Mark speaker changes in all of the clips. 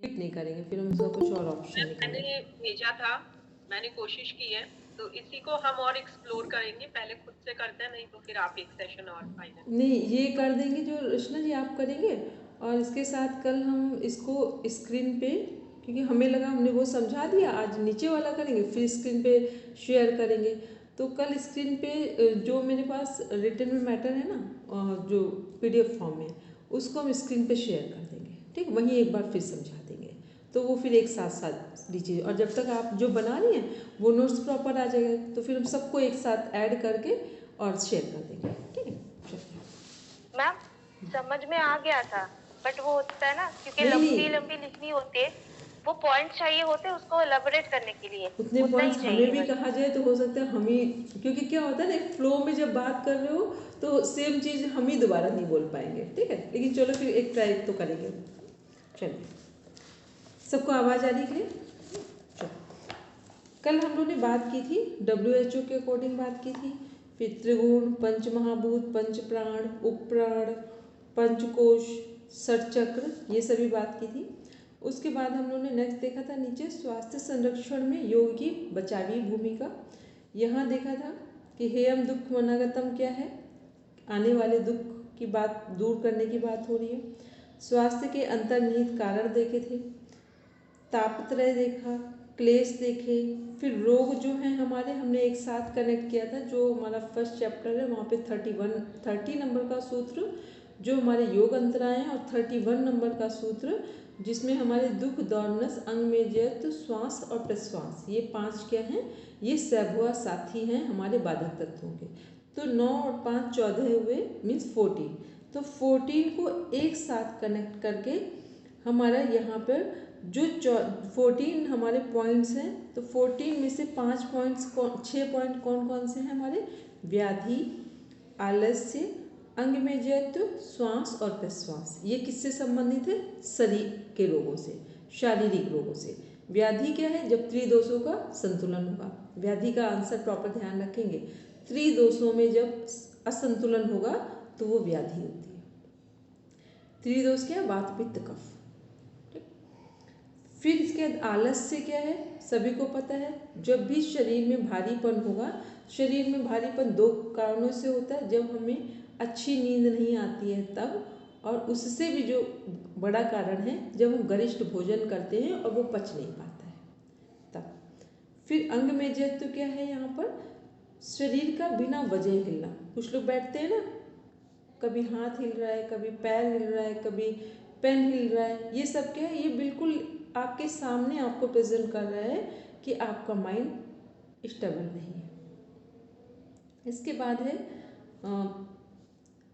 Speaker 1: Click नहीं करेंगे, फिर हम उसका कुछ और ऑप्शन
Speaker 2: मैंने
Speaker 1: निकालेंगे।
Speaker 2: भेजा था, मैंने कोशिश की है, तो इसी को हम और एक्सप्लोर करेंगे। पहले खुद से करते हैं, नहीं तो फिर आप एक सेशन और फाइनल।
Speaker 1: नहीं, ये कर देंगे जो रचना जी आप करेंगे, और इसके साथ कल हम इसको स्क्रीन पे, क्योंकि हमें लगा हमने वो समझा दिया, आज नीचे वाला करेंगे फिर स्क्रीन पे शेयर करेंगे। तो कल स्क्रीन पे जो मेरे पास रिटन में मैटर है ना, जो पीडीएफ फॉर्म में, उसको हम स्क्रीन पे शेयर कर देंगे, ठीक, वहीं एक बार फिर समझा देंगे, तो वो फिर एक साथ साथ लीजिए। और जब तक आप जो बना रही हैं वो नोट्स प्रॉपर आ जाएगा, तो फिर हम सबको एक साथ ऐड करके और शेयर कर देंगे, ठीक है।
Speaker 3: मैम समझ में आ गया था, बट वो होता है ना, क्योंकि
Speaker 1: नहीं
Speaker 3: लंबी
Speaker 1: नहीं,
Speaker 3: लंबी लिखनी होती है, वो पॉइंट चाहिए होते हैं उसको एलैबोरेट करने के लिए,
Speaker 1: उतने
Speaker 3: उतना ही
Speaker 1: पॉइंट्स हमें
Speaker 3: चाहिए
Speaker 1: भी
Speaker 3: बस।
Speaker 1: कहा जाए तो हो सकता है हम ही, क्योंकि क्या होता है ना, एक फ्लो में जब बात कर रहे हो तो सेम चीज़ हम ही दोबारा नहीं बोल पाएंगे, ठीक है। लेकिन चलो फिर एक ट्राई तो करेंगे। चलिए, सबको आवाज़ आ रही है? चलो, कल हम लोगों ने बात की थी WHO के अकॉर्डिंग बात की थी, फिर त्रिगुण, पंच महाभूत, पंच प्राण, उपप्राण, पंचकोश, षटचक्र, ये सभी बात की थी। उसके बाद हम लोगों ने नेक्स्ट देखा था नीचे स्वास्थ्य संरक्षण में योग की बचावी भूमिका। यहाँ देखा था कि हेयम दुख मनागतम क्या है, आने वाले दुख की बात दूर करने की बात हो रही है। स्वास्थ्य के अंतर्निहित कारण देखे थे, तापत्रय देखा, क्लेश देखे, फिर रोग जो हैं हमारे, हमने एक साथ कनेक्ट किया था, जो हमारा फर्स्ट चैप्टर है वहाँ पे 30 नंबर का सूत्र जो हमारे योग अंतराएं हैं, और 31 नंबर का सूत्र जिसमें हमारे दुख, दौर्नस, अंग में जत, श्वास और प्रश्वास, ये 5 क्या हैं, ये सैभुआ साथी हैं हमारे बाधक तत्वों के। तो 9 और 5 14 हुए, मीन्स 14। तो 14 को एक साथ कनेक्ट करके हमारा यहाँ पर जो 14 हमारे पॉइंट्स हैं, तो 14 में से 5 पॉइंट्स, 6 पॉइंट कौन कौन से हैं हमारे, व्याधि, आलस्य, अंग में जयत्व, श्वास और प्रश्वास, ये किससे संबंधित है, शरीर के रोगों से, शारीरिक रोगों से। व्याधि क्या है, जब त्रिदोषों का संतुलन होगा, व्याधि का आंसर प्रॉपर ध्यान रखेंगे, त्रिदोषों में जब असंतुलन होगा तो वो व्याधि होती है। त्रिदोष क्या है, वात पित्त कफ। फिर इसके बाद आलस्य क्या है, सभी को पता है, जब भी शरीर में भारीपन होगा, शरीर में भारीपन 2 कारणों से होता है, जब हमें अच्छी नींद नहीं आती है तब, और उससे भी जो बड़ा कारण है जब हम गरिष्ठ भोजन करते हैं और वो पच नहीं पाता है तब। फिर अंग में जैत तो क्या है, यहाँ पर शरीर का बिना वजह हिलना, कुछ लोग बैठते हैं ना, कभी हाथ हिल रहा है, कभी पैर हिल रहा है, कभी पेन हिल रहा है, ये सब क्या है, ये बिल्कुल आपके सामने आपको प्रेजेंट कर रहा है कि आपका माइंड स्टेबल नहीं है। इसके बाद है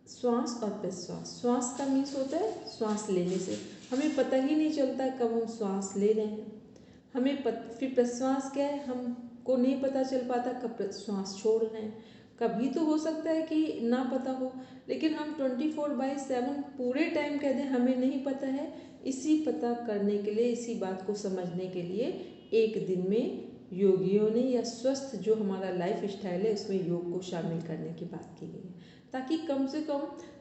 Speaker 1: श्वास और प्रश्वास। श्वास का मीन्स होता है श्वास लेने से, हमें पता ही नहीं चलता कब हम श्वास ले रहे हैं, फिर प्रश्वास क्या है, हमको नहीं पता चल पाता कब श्वास छोड़ रहे हैं। कभी तो हो सकता है कि ना पता हो, लेकिन हम 24/7 पूरे टाइम कह दें हमें नहीं पता है। इसी पता करने के लिए, इसी बात को समझने के लिए एक दिन में योगियों ने, या स्वस्थ जो हमारा लाइफ स्टाइल है उसमें योग को शामिल करने की बात की गई है, ताकि कम से कम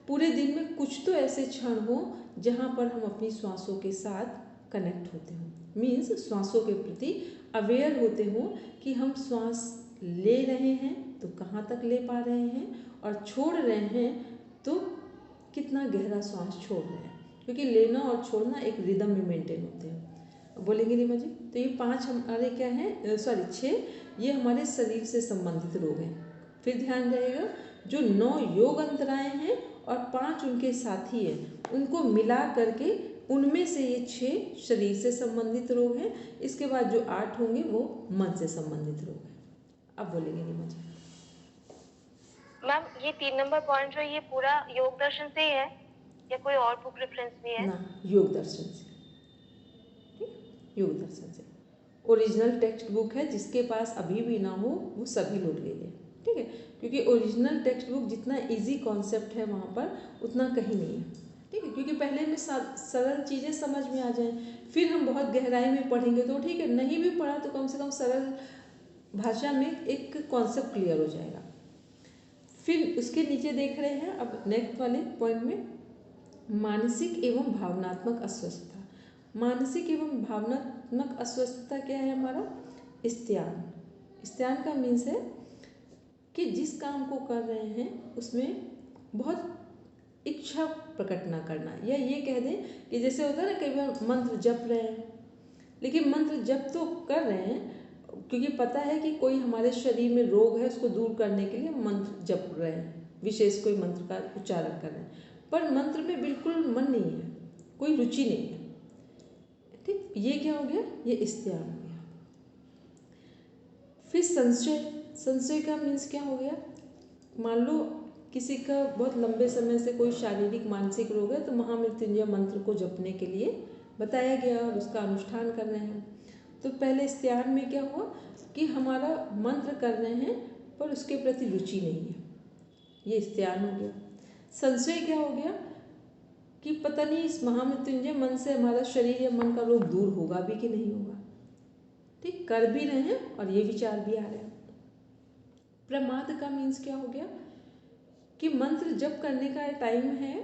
Speaker 1: पूरे दिन में कुछ तो ऐसे क्षण हो जहाँ पर हम अपनी श्वासों के साथ कनेक्ट होते हों, मीन्स श्वासों के प्रति अवेयर होते हों कि हम श्वास ले रहे हैं तो कहाँ तक ले पा रहे हैं, और छोड़ रहे हैं तो कितना गहरा श्वास छोड़ रहे हैं, क्योंकि लेना और छोड़ना एक रिदम में मेंटेन होते हैं। बोलेंगे रीमा जी? तो ये 5 हमारे क्या हैं, 6 ये हमारे शरीर से संबंधित रोग हैं। फिर ध्यान रहेगा, जो 9 योग अंतराएं हैं और 5 उनके साथी हैं, उनको मिला करके उनमें से ये 6 शरीर से संबंधित रोग हैं। इसके बाद जो 8 होंगे वो मन से संबंधित रोग हैं। अब बोलेंगे रीमा जी?
Speaker 3: मैम ये 3 नंबर पॉइंट जो ये पूरा योग दर्शन से ही है या कोई और बुक रेफरेंस भी है?
Speaker 1: ना, योग दर्शन से, ठीक, योग दर्शन से ओरिजिनल टेक्स्ट बुक है, जिसके पास अभी भी ना हो वो सभी लोग ले लें, ठीक है, क्योंकि ओरिजिनल टेक्स्ट बुक जितना इजी कॉन्सेप्ट है वहाँ पर उतना कहीं नहीं है, ठीक है, क्योंकि पहले में सरल चीज़ें समझ में आ जाएं, फिर हम बहुत गहराई में पढ़ेंगे तो ठीक है, नहीं भी पढ़ा तो कम से कम सरल भाषा में एक कॉन्सेप्ट क्लियर हो जाएगा। फिर उसके नीचे देख रहे हैं अब नेक्स्ट वाले पॉइंट में, मानसिक एवं भावनात्मक अस्वस्थता। मानसिक एवं भावनात्मक अस्वस्थता क्या है हमारा? स्त्यान। स्त्यान का मीन्स है कि जिस काम को कर रहे हैं उसमें बहुत इच्छा प्रकट ना करना, या ये कह दें कि जैसे होता है ना, कई बार मंत्र जप रहे हैं, लेकिन मंत्र जप तो कर रहे हैं क्योंकि पता है कि कोई हमारे शरीर में रोग है, उसको दूर करने के लिए मंत्र जप रहे हैं, विशेष कोई मंत्र का उच्चारण कर रहे हैं, पर मंत्र में बिल्कुल मन नहीं है, कोई रुचि नहीं है। ठीक, ये क्या हो गया? ये स्त्यान हो गया। फिर संशय। संशय का मीन्स क्या हो गया? मान लो किसी का बहुत लंबे समय से कोई शारीरिक मानसिक रोग है, तो महामृत्युंजय मंत्र को जपने के लिए बताया गया और उसका अनुष्ठान कर रहे हैं। तो पहले स्त्यान में क्या हुआ कि हमारा मंत्र कर रहे हैं पर उसके प्रति रुचि नहीं है, ये स्त्यान हो गया। संशय क्या हो गया कि पता नहीं इस महामृत्युंजय मन से हमारा शरीर या मन का रोग दूर होगा भी कि नहीं होगा। ठीक, कर भी रहे हैं और ये विचार भी आ रहे हैं। प्रमाद का मीन्स क्या हो गया कि मंत्र जप करने का टाइम है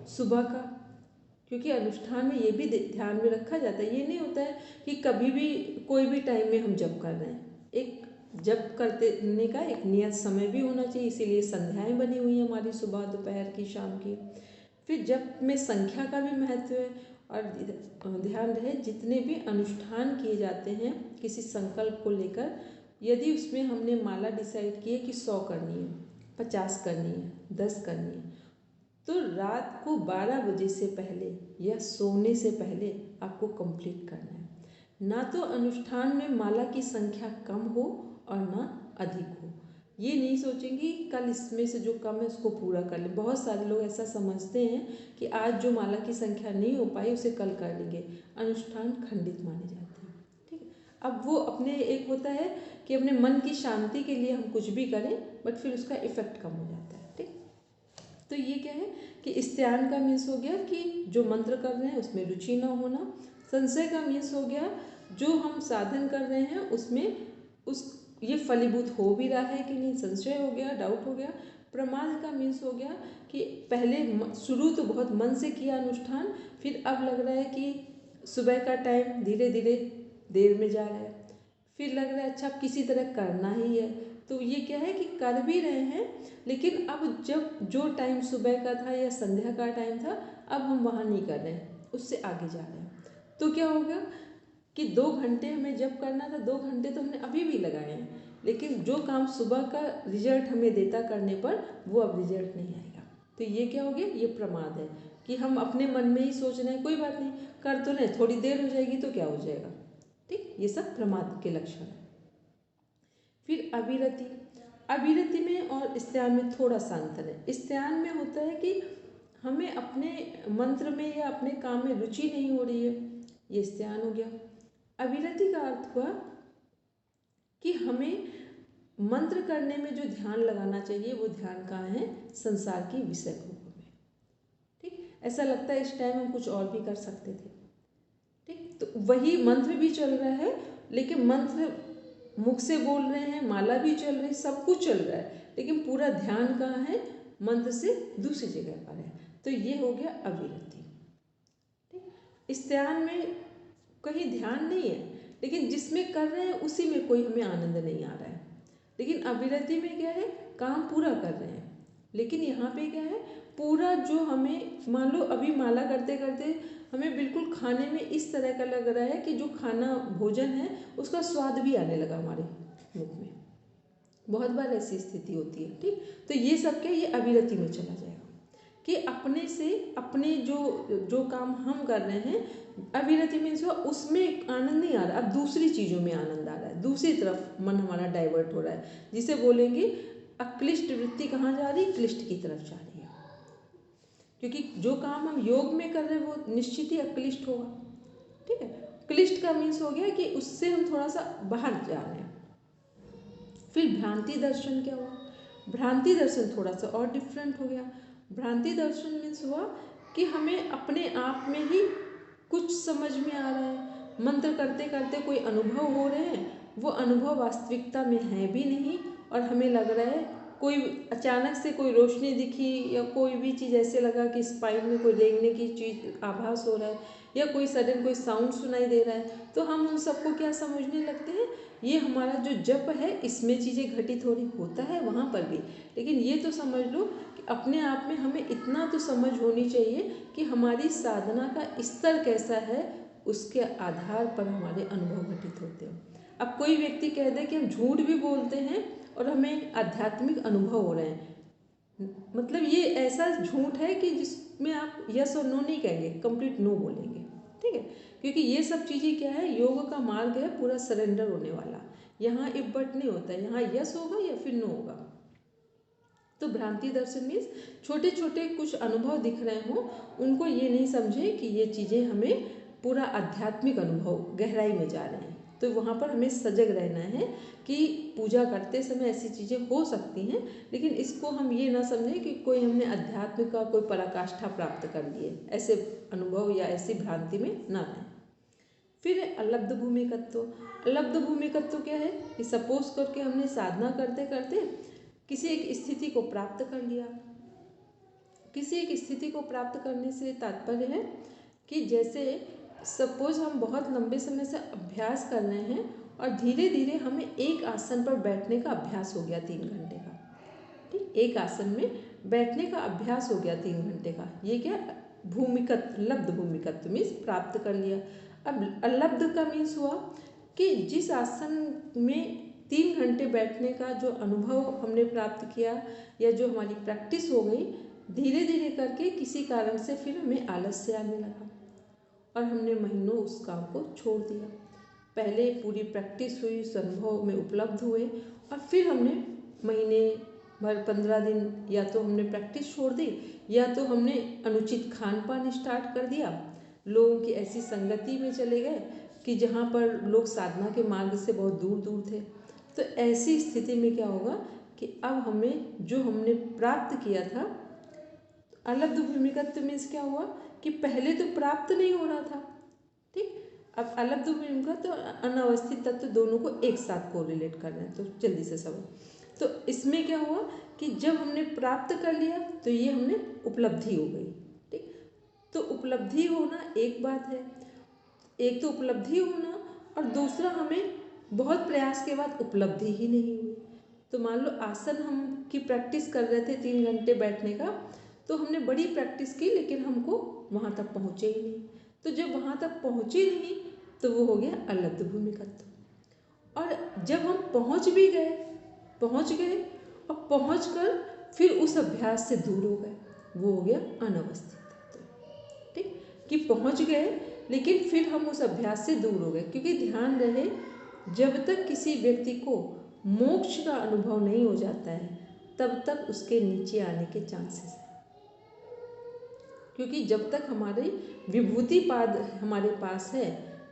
Speaker 1: सुबह का, क्योंकि अनुष्ठान में ये भी ध्यान में रखा जाता है। ये नहीं होता है कि कभी भी कोई भी टाइम में हम जप कर रहे हैं, एक जप करने का एक नियत समय भी होना चाहिए, इसीलिए संध्याएं बनी हुई हैं हमारी, सुबह दोपहर की शाम की। फिर जप में संख्या का भी महत्व है, और ध्यान रहे जितने भी अनुष्ठान किए जाते हैं किसी संकल्प को लेकर, यदि उसमें हमने माला डिसाइड की है कि 100 करनी है, 50 करनी है, 10 करनी है, तो रात को 12 बजे से पहले या सोने से पहले आपको कंप्लीट करना है। ना तो अनुष्ठान में माला की संख्या कम हो और ना अधिक हो। ये नहीं सोचेंगे कल इसमें से जो कम है उसको पूरा कर ले। बहुत सारे लोग ऐसा समझते हैं कि आज जो माला की संख्या नहीं हो पाई उसे कल कर लेंगे, अनुष्ठान खंडित माने जाते हैं। ठीक है, अब वो अपने एक होता है कि अपने मन की शांति के लिए हम कुछ भी करें, बट फिर उसका इफेक्ट कम हो जाता है। ठीक, तो ये क्या है कि स्त्यान का मीन्स हो गया कि जो मंत्र कर रहे हैं उसमें रुचि न होना। संशय का मीन्स हो गया जो हम साधन कर रहे हैं उसमें ये फलीभूत हो भी रहा है कि नहीं, संशय हो गया, डाउट हो गया। प्रमाद का मीन्स हो गया कि पहले शुरू तो बहुत मन से किया अनुष्ठान, फिर अब लग रहा है कि सुबह का टाइम धीरे धीरे देर में जा रहा है, फिर लग रहा है अच्छा अब किसी तरह करना ही है, तो ये क्या है कि कर भी रहे हैं, लेकिन अब जब जो टाइम सुबह का था या संध्या का टाइम था अब हम वहाँ नहीं कर रहे हैं, उससे आगे जा रहे हैं। तो क्या होगा कि 2 घंटे हमें जब करना था, 2 घंटे तो हमने अभी भी लगाए हैं, लेकिन जो काम सुबह का रिजल्ट हमें देता करने पर वो अब रिजल्ट नहीं आएगा। तो ये क्या हो गया? ये प्रमाद है कि हम अपने मन में ही सोच रहे हैं कोई बात नहीं कर तो रहे, थोड़ी देर हो जाएगी तो क्या हो जाएगा। ठीक, ये सब प्रमाद के लक्षण है। फिर अविरति। अविरति में और स्त्यान में थोड़ा सा अंतर है। स्त्यान में होता है कि हमें अपने मंत्र में या अपने काम में रुचि नहीं हो रही है, ये स्त्यान हो गया। अविरति का अर्थ हुआ कि हमें मंत्र करने में जो ध्यान लगाना चाहिए वो ध्यान कहाँ है? संसार की विषय भोगों में। ठीक, ऐसा लगता है इस टाइम हम कुछ और भी कर सकते थे। ठीक, तो वही मंत्र भी चल रहा है, लेकिन मंत्र मुख से बोल रहे हैं, माला भी चल रही है, सब कुछ चल रहा है, लेकिन पूरा ध्यान कहाँ है? मंत्र से दूसरी जगह पर है। तो ये हो गया अविरति। ठीक, स्त्यान में कहीं ध्यान नहीं है, लेकिन जिसमें कर रहे हैं उसी में कोई हमें आनंद नहीं आ रहा है। लेकिन अविरति में क्या है? काम पूरा कर रहे हैं, लेकिन यहाँ पे क्या है? पूरा जो हमें मान लो अभी माला करते करते हमें बिल्कुल खाने में इस तरह का लग रहा है कि जो खाना भोजन है उसका स्वाद भी आने लगा हमारे मुख में। बहुत बार ऐसी स्थिति होती है। ठीक, तो ये सब क्या? ये अविरति में चला जाएगा कि अपने से अपने जो काम हम कर रहे हैं, अविरति में जो उसमें आनंद नहीं आ रहा, अब दूसरी चीज़ों में आनंद आ रहा है, दूसरी तरफ मन हमारा डाइवर्ट हो रहा है, जिसे बोलेंगे अक्लिष्ट वृत्ति कहाँ जा रही? क्लिष्ट की तरफ जा रही है। क्योंकि जो काम हम योग में कर रहे हैं वो निश्चित ही अक्लिष्ट होगा। ठीक है, क्लिष्ट का मीन्स हो गया कि उससे हम थोड़ा सा बाहर जा रहे हैं। फिर भ्रांति दर्शन क्या हुआ? भ्रांति दर्शन थोड़ा सा और डिफरेंट हो गया। भ्रांति दर्शन मीन्स हुआ कि हमें अपने आप में ही कुछ समझ में आ रहा है, मंत्र करते करते कोई अनुभव हो रहे हैं, वो अनुभव वास्तविकता में है भी नहीं, और हमें लग रहा है कोई अचानक से कोई रोशनी दिखी या कोई भी चीज़ ऐसे लगा कि स्पाइन में कोई रेंगने की चीज़ आभास हो रहा है, या कोई सडन कोई साउंड सुनाई दे रहा है, तो हम उन सबको क्या समझने लगते हैं, ये हमारा जो जप है इसमें चीज़ें घटित हो रही, होता है वहाँ पर भी, लेकिन ये तो समझ लो कि अपने आप में हमें इतना तो समझ होनी चाहिए कि हमारी साधना का स्तर कैसा है, उसके आधार पर हमारे अनुभव घटित होते हैं। अब कोई व्यक्ति कह दे कि हम झूठ भी बोलते हैं और हमें आध्यात्मिक अनुभव हो रहे हैं, मतलब ये ऐसा झूठ है कि जिसमें आप यस और नो नहीं कहेंगे, कंप्लीट नो बोलेंगे, ठीक है, क्योंकि ये सब चीज़ें क्या है, योग का मार्ग है पूरा सरेंडर होने वाला, यहाँ इफ बट नहीं होता है, यहाँ यस होगा या फिर नो होगा। तो भ्रांति दर्शन मीन्स छोटे छोटे कुछ अनुभव दिख रहे हों, उनको ये नहीं समझे कि ये चीज़ें हमें पूरा आध्यात्मिक अनुभव गहराई में जा रहे हैं, तो वहाँ पर हमें सजग रहना है कि पूजा करते समय ऐसी चीज़ें हो सकती हैं, लेकिन इसको हम ये ना समझें कि कोई हमने अध्यात्म का कोई पराकाष्ठा प्राप्त कर लिए, ऐसे अनुभव या ऐसी भ्रांति में ना रहें। फिर अलब्ध भूमिकत्व। अलब्ध भूमिकत्व क्या है कि सपोज करके हमने साधना करते करते किसी एक स्थिति को प्राप्त कर लिया। किसी एक स्थिति को प्राप्त करने से तात्पर्य है कि जैसे सपोज हम बहुत लंबे समय से अभ्यास कर रहे हैं और धीरे धीरे हमें एक आसन पर बैठने का अभ्यास हो गया 3 घंटे का, ठीक, एक आसन में बैठने का अभ्यास हो गया 3 घंटे का, ये क्या भूमिकत्व, लब्ध भूमिकत्व मीन्स प्राप्त कर लिया। अब अलब्ध का मीन्स हुआ कि जिस आसन में 3 घंटे बैठने का जो अनुभव हमने प्राप्त किया या जो हमारी प्रैक्टिस हो गई, धीरे धीरे करके किसी कारण से फिर हमें आलस्य आने लगा और हमने महीनों उस काम को छोड़ दिया। पहले पूरी प्रैक्टिस हुई, उस अनुभव में उपलब्ध हुए और फिर हमने महीने भर 15 दिन या तो हमने प्रैक्टिस छोड़ दी या तो हमने अनुचित खान पान स्टार्ट कर दिया, लोगों की ऐसी संगति में चले गए कि जहाँ पर लोग साधना के मार्ग से बहुत दूर दूर थे। तो ऐसी स्थिति में क्या होगा कि अब हमें जो हमने प्राप्त किया था, अलब्ध भूमिकत्व मीन्स क्या हुआ कि पहले तो प्राप्त नहीं हो रहा था, ठीक, अब अलब्ध भूमिकत्व तो अनावस्थित तत्व दोनों को एक साथ कोरिलेट कर रहे हैं, तो जल्दी से समझ। तो इसमें क्या हुआ कि जब हमने प्राप्त कर लिया तो ये हमने उपलब्धि हो गई, ठीक, तो उपलब्धि होना एक बात है, एक तो उपलब्धि होना और दूसरा हमें बहुत प्रयास के बाद उपलब्धि ही नहीं हुई। तो मान लो आसन हम की प्रैक्टिस कर रहे थे 3 घंटे बैठने का, तो हमने बड़ी प्रैक्टिस की लेकिन हमको वहाँ तक पहुँचे ही नहीं, तो जब वहाँ तक पहुँचे नहीं तो वो हो गया अलब्ध भूमिकत्व। और जब हम पहुँच गए और पहुँच कर फिर उस अभ्यास से दूर हो गए, वो हो गया अनवस्थित तत्व, ठीक, कि पहुँच गए लेकिन फिर हम उस अभ्यास से दूर हो गए। क्योंकि ध्यान रहे, जब तक किसी व्यक्ति को मोक्ष का अनुभव नहीं हो जाता है तब तक उसके नीचे आने के चांसेस हैं, क्योंकि जब तक हमारी विभूति पाद हमारे पास है,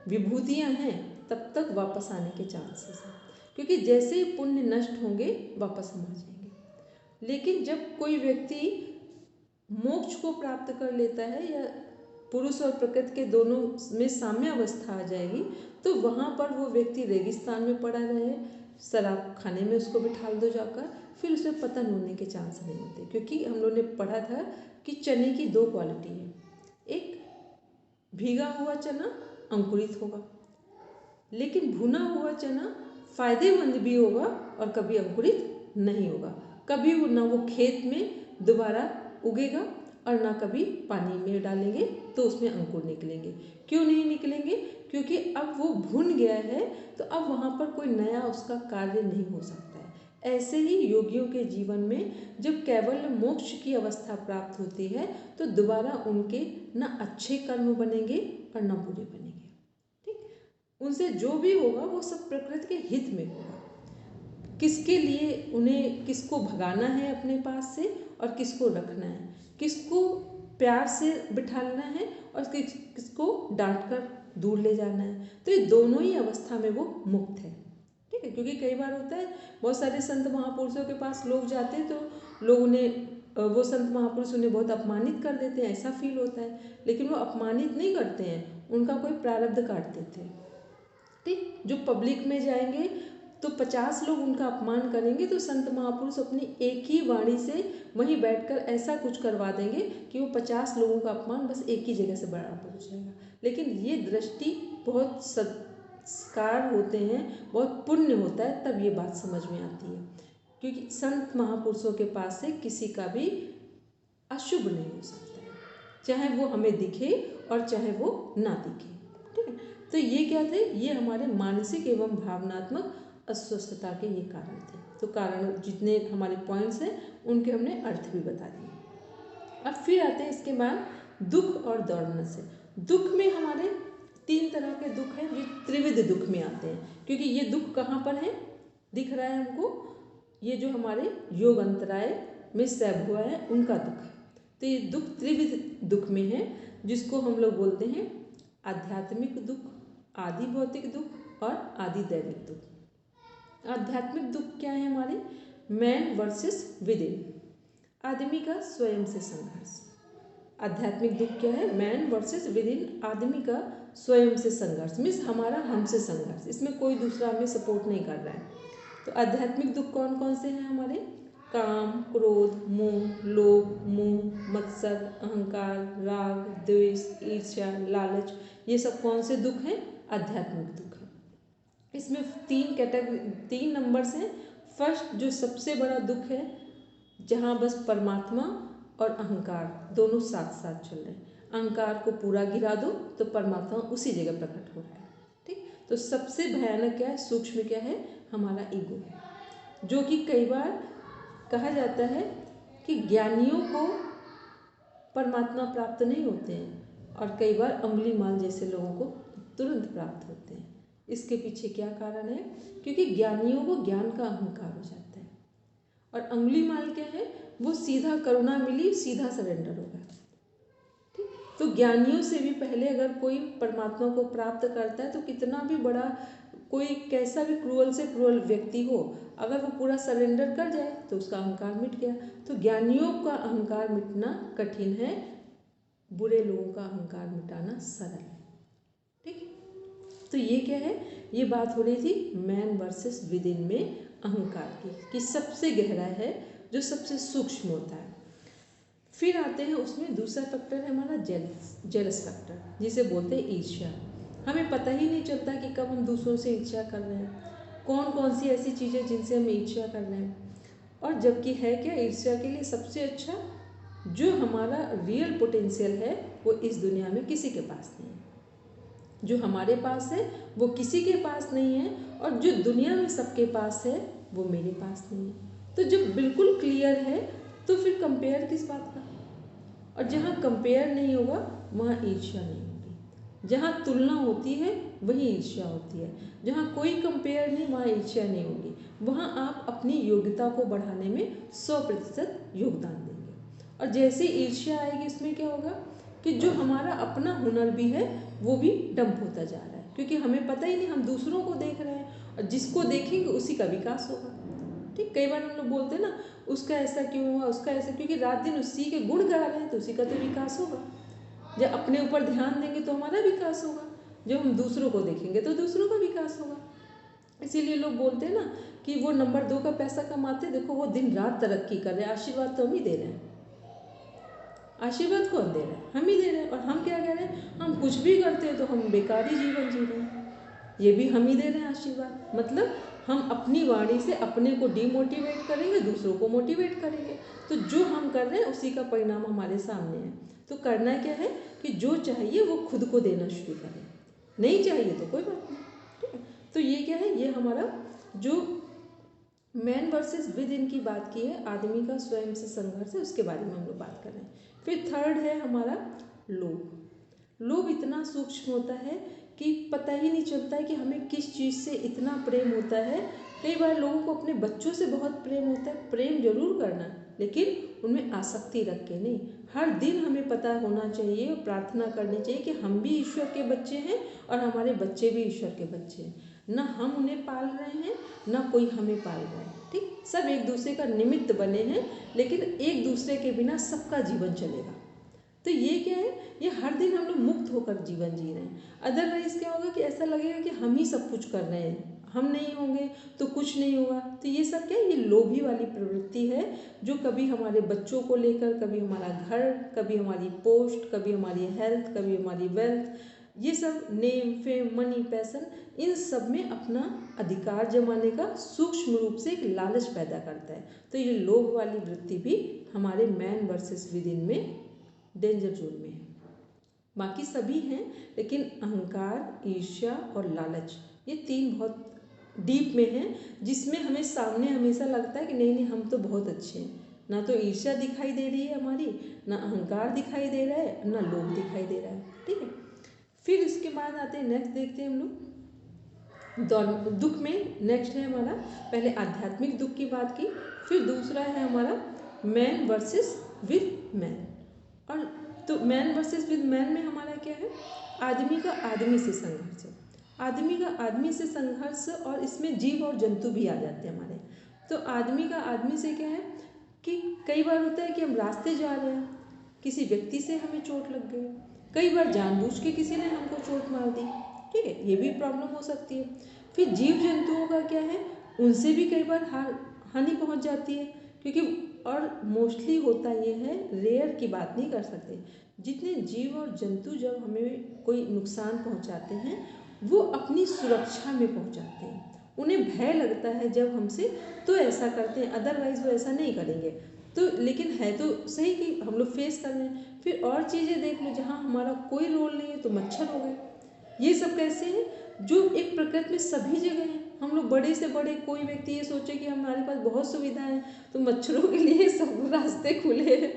Speaker 1: विभूतियाँ हैं, तब तक वापस आने के चांसेस हैं, क्योंकि जैसे ही पुण्य नष्ट होंगे वापस हम आ जाएंगे। लेकिन जब कोई व्यक्ति मोक्ष को प्राप्त कर लेता है या पुरुष और प्रकृति के दोनों में साम्य अवस्था आ जाएगी, तो वहाँ पर वो व्यक्ति रेगिस्तान में पड़ा रहे, शराब खाने में उसको बिठा दो जाकर, फिर उसे पतन होने के चांस नहीं होते। क्योंकि हम लोगों ने पढ़ा था कि चने की 2 क्वालिटी है, एक भीगा हुआ चना अंकुरित होगा, लेकिन भुना हुआ चना फायदेमंद भी होगा और कभी अंकुरित नहीं होगा, कभी वो ना वो खेत में दोबारा उगेगा और ना कभी पानी में डालेंगे तो उसमें अंकुर निकलेंगे। क्यों नहीं निकलेंगे? क्योंकि अब वो भुन गया है, तो अब वहाँ पर कोई नया उसका कार्य नहीं हो सकता है। ऐसे ही योगियों के जीवन में जब केवल मोक्ष की अवस्था प्राप्त होती है तो दोबारा उनके न अच्छे कर्म बनेंगे और न बुरे बनेंगे, ठीक, उनसे जो भी होगा वो सब प्रकृति के हित में होगा। किसके लिए उन्हें किसको भगाना है अपने पास से और किसको रखना है, किसको प्यार से बिठाना है और किसको डांट कर दूर ले जाना है, तो ये दोनों ही अवस्था में वो मुक्त है, ठीक है। क्योंकि कई बार होता है बहुत सारे संत महापुरुषों के पास लोग जाते हैं तो लोग उन्हें, वो संत महापुरुष उन्हें बहुत अपमानित कर देते हैं, ऐसा फील होता है, लेकिन वो अपमानित नहीं करते हैं, उनका कोई प्रारब्ध काट देते हैं, ठीक। जो पब्लिक में जाएंगे तो 50 लोग उनका अपमान करेंगे तो संत महापुरुष अपनी एक ही वाणी से वहीं बैठकर ऐसा कुछ करवा देंगे कि वो 50 लोगों का अपमान बस एक ही जगह से बराबर हो जाएगा। लेकिन ये दृष्टि बहुत संस्कार होते हैं, बहुत पुण्य होता है, तब ये बात समझ में आती है। क्योंकि संत महापुरुषों के पास से किसी का भी अशुभ नहीं हो सकता है, चाहे वो हमें दिखे और चाहे वो ना दिखे। ठीक है, तो ये क्या थे, ये हमारे मानसिक एवं भावनात्मक अस्वस्थता के ये कारण थे। तो कारण जितने हमारे पॉइंट्स हैं उनके हमने अर्थ भी बता दिए। अब फिर आते हैं इसके बाद दुख और दौड़ने से। दुख में हमारे 3 तरह के दुख हैं जो त्रिविध दुख में आते हैं। क्योंकि ये दुख कहाँ पर है, दिख रहा है हमको, ये जो हमारे योग अंतराय में सैभ हुआ है उनका दुख है। तो ये दुख त्रिविध दुख में है, जिसको हम लोग बोलते हैं आध्यात्मिक दुख, आदि भौतिक दुख और आदि दैविक दुख। आध्यात्मिक दुख क्या है हमारे, मैन वर्सेस विद इन, आदमी का स्वयं से संघर्ष। आध्यात्मिक दुख क्या है, मैन वर्सेस विद इन, आदमी का स्वयं से संघर्ष, मीन्स हमारा हमसे संघर्ष, इसमें कोई दूसरा हमें सपोर्ट नहीं कर रहा है। तो आध्यात्मिक दुख कौन कौन से हैं हमारे, काम, क्रोध, मोह, लोभ, मोह, मत्सर, अहंकार, राग, द्वेष, ईर्ष्या, लालच, ये सब कौन से दुख हैं, आध्यात्मिक दुख है। इसमें 3 नंबर्स हैं। फर्स्ट जो सबसे बड़ा दुख है, जहाँ बस परमात्मा और अहंकार दोनों साथ साथ चल रहे हैं। अहंकार को पूरा गिरा दो तो परमात्मा उसी जगह प्रकट हो रहा है। ठीक, तो सबसे भयानक क्या है, सूक्ष्म क्या है, हमारा ईगो है, जो कि कई बार कहा जाता है कि ज्ञानियों को परमात्मा प्राप्त नहीं होते हैं और कई बार अंगुलीमाल जैसे लोगों को तुरंत प्राप्त होते हैं। इसके पीछे क्या कारण है, क्योंकि ज्ञानियों को ज्ञान का अहंकार हो जाता है और अंगुलीमाल क्या है, वो सीधा करुणा मिली सीधा सरेंडर हो गया। ठीक, तो ज्ञानियों से भी पहले अगर कोई परमात्मा को प्राप्त करता है तो कितना भी बड़ा कोई कैसा भी क्रूअल से क्रूअल व्यक्ति हो, अगर वो पूरा सरेंडर कर जाए तो उसका अहंकार मिट गया। तो ज्ञानियों का अहंकार मिटना कठिन है, बुरे लोगों का अहंकार मिटाना सरल है। ठीक, तो ये क्या है, ये बात हो रही थी मैन वर्सेस विद इन में अहंकार की, कि सबसे गहरा है, जो सबसे सूक्ष्म होता है। फिर आते हैं उसमें दूसरा फैक्टर है हमारा जेलस फैक्टर, जिसे बोलते हैं ईर्ष्या। हमें पता ही नहीं चलता कि कब हम दूसरों से ईर्ष्या कर रहे हैं, कौन कौन सी ऐसी चीज़ें जिनसे हम ईर्ष्या कर रहे हैं। और जबकि है क्या, ईर्ष्या के लिए सबसे अच्छा जो हमारा रियल पोटेंशियल है वो इस दुनिया में किसी के पास नहीं है। जो हमारे पास है वो किसी के पास नहीं है, और जो दुनिया में सबके पास है वो मेरे पास नहीं है। तो जब बिल्कुल क्लियर है तो फिर कंपेयर किस बात का, और जहाँ कंपेयर नहीं होगा वहाँ ईर्ष्या नहीं होगी। जहाँ तुलना होती है वही ईर्ष्या होती है, जहाँ कोई कंपेयर नहीं वहाँ ईर्ष्या नहीं होगी। वहाँ आप अपनी योग्यता को बढ़ाने में 100% योगदान देंगे। और जैसे ईर्ष्या आएगी इसमें क्या होगा कि जो हमारा अपना हुनर भी है वो भी डंप होता जा रहा है, क्योंकि हमें पता ही नहीं, हम दूसरों को देख रहे हैं और जिसको देखेंगे उसी का विकास होगा। ठीक, कई बार हम लोग बोलते हैं ना, उसका ऐसा क्यों हुआ, उसका ऐसा, क्योंकि रात दिन उसी के गुण गा रहे हैं तो उसी का तो विकास होगा। जब अपने ऊपर ध्यान देंगे तो हमारा विकास होगा, जब हम दूसरों को देखेंगे तो दूसरों का विकास होगा। इसीलिए लोग बोलते हैं ना कि वो नंबर 2 का पैसा कमाते, देखो वो दिन रात तरक्की कर रहे हैं, आशीर्वाद तो हम ही दे रहे हैं। आशीर्वाद कौन दे रहा है, हम ही दे रहे हैं। और हम क्या कह रहे हैं, हम कुछ भी करते हैं तो हम बेकारी जीवन जी रहे हैं, ये भी हम ही दे रहे हैं आशीर्वाद। मतलब हम अपनी वाणी से अपने को डिमोटिवेट करेंगे, दूसरों को मोटिवेट करेंगे, तो जो हम कर रहे हैं उसी का परिणाम हमारे सामने है। तो करना क्या है कि जो चाहिए वो खुद को देना शुरू करें, नहीं चाहिए तो कोई बात नहीं। ठीक है, तो ये क्या है, ये हमारा जो मैन वर्सेस विद इन की बात की है, आदमी का स्वयं से संघर्ष है, उसके बारे में हम लोग बात कर रहे हैं। फिर थर्ड है हमारा लोभ। लोभ इतना सूक्ष्म होता है कि पता ही नहीं चलता है कि हमें किस चीज़ से इतना प्रेम होता है। कई बार लोगों को अपने बच्चों से बहुत प्रेम होता है, प्रेम जरूर करना लेकिन उनमें आसक्ति रख के नहीं। हर दिन हमें पता होना चाहिए और प्रार्थना करनी चाहिए कि हम भी ईश्वर के बच्चे हैं और हमारे बच्चे भी ईश्वर के बच्चे हैं। ना हम उन्हें पाल रहे हैं ना कोई हमें पाल रहा है। ठीक, सब एक दूसरे का निमित्त बने हैं, लेकिन एक दूसरे के बिना सबका जीवन चलेगा। तो ये क्या है, ये हर दिन हम लोग मुक्त होकर जीवन जी रहे हैं। अदरवाइज क्या होगा कि ऐसा लगेगा कि हम ही सब कुछ कर रहे हैं, हम नहीं होंगे तो कुछ नहीं होगा। तो ये सब क्या है, ये लोभी वाली प्रवृत्ति है जो कभी हमारे बच्चों को लेकर, कभी हमारा घर, कभी हमारी पोस्ट, कभी हमारी हेल्थ, कभी हमारी वेल्थ, ये सब नेम फेम मनी पैसन, इन सब में अपना अधिकार जमाने का सूक्ष्म रूप से एक लालच पैदा करता है। तो ये लोभ वाली वृत्ति भी हमारे मैन वर्सेस विदिन में डेंजर जोन में है। बाकी सभी हैं, लेकिन अहंकार, ईर्ष्या और लालच ये तीन बहुत डीप में हैं, जिसमें हमें सामने हमेशा लगता है कि नहीं नहीं हम तो बहुत अच्छे हैं। ना तो ईर्ष्या दिखाई दे रही है हमारी, ना अहंकार दिखाई दे रहा है, ना लोभ दिखाई दे रहा है। ठीक है, फिर इसके बाद आते हैं नेक्स्ट, देखते हैं हम लोग दुख में। नेक्स्ट है हमारा, पहले आध्यात्मिक दुख की बात की, फिर दूसरा है हमारा मैन वर्सेस विद मैन। और तो मैन वर्सेस विद मैन में हमारा क्या है, आदमी का आदमी से संघर्ष है, आदमी का आदमी से संघर्ष, और इसमें जीव और जंतु भी आ जाते हैं हमारे। तो आदमी का आदमी से क्या है कि कई बार होता है कि हम रास्ते जा रहे हैं, किसी व्यक्ति से हमें चोट लग गई, कई बार जानबूझ के किसी ने हमको चोट मार दी। ठीक है, ये भी प्रॉब्लम हो सकती है। फिर जीव जंतुओं का क्या है, उनसे भी कई बार हानि पहुंच जाती है, क्योंकि और मोस्टली होता ये है, रेयर की बात नहीं कर सकते, जितने जीव और जंतु जब हमें कोई नुकसान पहुंचाते हैं वो अपनी सुरक्षा में पहुंचाते हैं। उन्हें भय लगता है जब हमसे, तो ऐसा करते हैं, अदरवाइज वो ऐसा नहीं करेंगे। तो लेकिन है तो सही कि हम लोग फेस कर रहे हैं। फिर और चीज़ें देख लो जहाँ हमारा कोई रोल नहीं है, तो मच्छर हो गए। ये सब कैसे हैं, जो एक प्रकृति में सभी जगह हैं। हम लोग बड़े से बड़े, कोई व्यक्ति ये सोचे कि हमारे पास बहुत सुविधाएं हैं, तो मच्छरों के लिए सब रास्ते खुले हैं,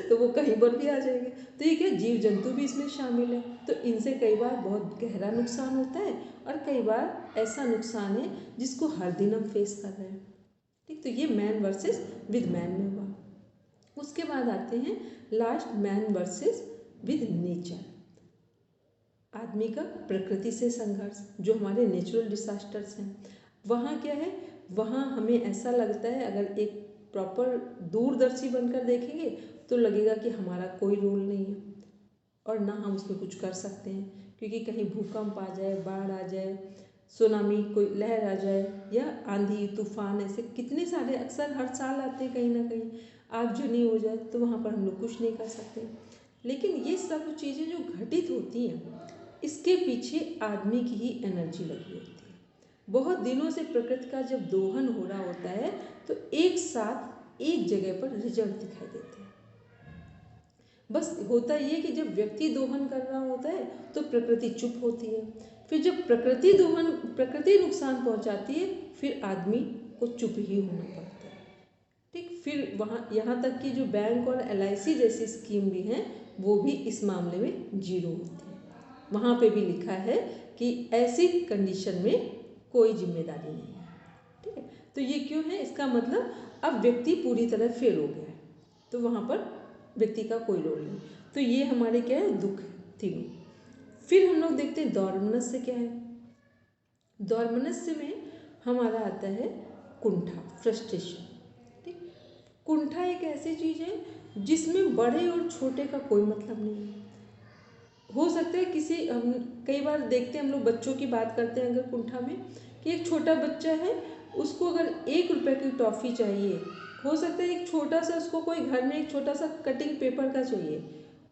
Speaker 1: तो वो कहीं पर भी आ जाएंगे। तो ये क्या, जीव जंतु भी इसमें शामिल है। तो इनसे कई बार बहुत गहरा नुकसान होता है, और कई बार ऐसा नुकसान है जिसको हर दिन हम फेस कर रहे हैं। ठीक, तो ये मैन वर्सेस विद मैन में हुआ। उसके बाद आते हैं last, man versus with nature. आदमी का प्रकृति से संघर्ष, जो हमारे नेचुरल डिसास्टर्स हैं, वहाँ क्या है, वहाँ हमें ऐसा लगता है, अगर एक प्रॉपर दूरदर्शी बनकर देखेंगे तो लगेगा कि हमारा कोई रोल नहीं है और ना हम उसमें कुछ कर सकते हैं, क्योंकि कहीं भूकंप आ जाए, बाढ़ आ जाए, सुनामी, कोई लहर आ जाए, या आंधी तूफान, ऐसे कितने सारे अक्सर हर साल आते हैं, कहीं ना कहीं आगजनी हो जाए, तो वहाँ पर हम लोग कुछ नहीं कर सकते। लेकिन ये सब चीज़ें जो घटित होती हैं, इसके पीछे आदमी की ही एनर्जी लगी होती है। बहुत दिनों से प्रकृति का जब दोहन हो रहा होता है, तो एक साथ एक जगह पर रिजल्ट दिखाई देते हैं। बस होता ये कि जब व्यक्ति दोहन कर रहा होता है तो प्रकृति चुप होती है, फिर जब प्रकृति नुकसान पहुंचाती है, फिर आदमी को चुप ही होना पड़ता है। ठीक, फिर वहाँ यहाँ तक कि जो बैंक और LIC जैसी स्कीम भी हैं, वो भी इस मामले में जीरो होती है। वहाँ पे भी लिखा है कि ऐसी कंडीशन में कोई जिम्मेदारी नहीं है। ठीक है, तो ये क्यों है, इसका मतलब अब व्यक्ति पूरी तरह फेल हो गया है, तो वहाँ पर व्यक्ति का कोई रोल नहीं। तो ये हमारे क्या है, दुख है तीनों। फिर हम लोग देखते हैं दौर्मनस्य क्या है। दौर्मनस्य में हमारा आता है कुंठा, फ्रस्ट्रेशन। ठीक, कुंठा एक ऐसी चीज़ है जिसमें बड़े और छोटे का कोई मतलब नहीं है। हो सकता है किसी, हम कई बार देखते हैं, हम लोग बच्चों की बात करते हैं अगर कुंठा में, कि एक छोटा बच्चा है, उसको अगर 1 रुपये की टॉफ़ी चाहिए, हो सकता है एक छोटा सा, उसको कोई घर में एक छोटा सा कटिंग पेपर का चाहिए,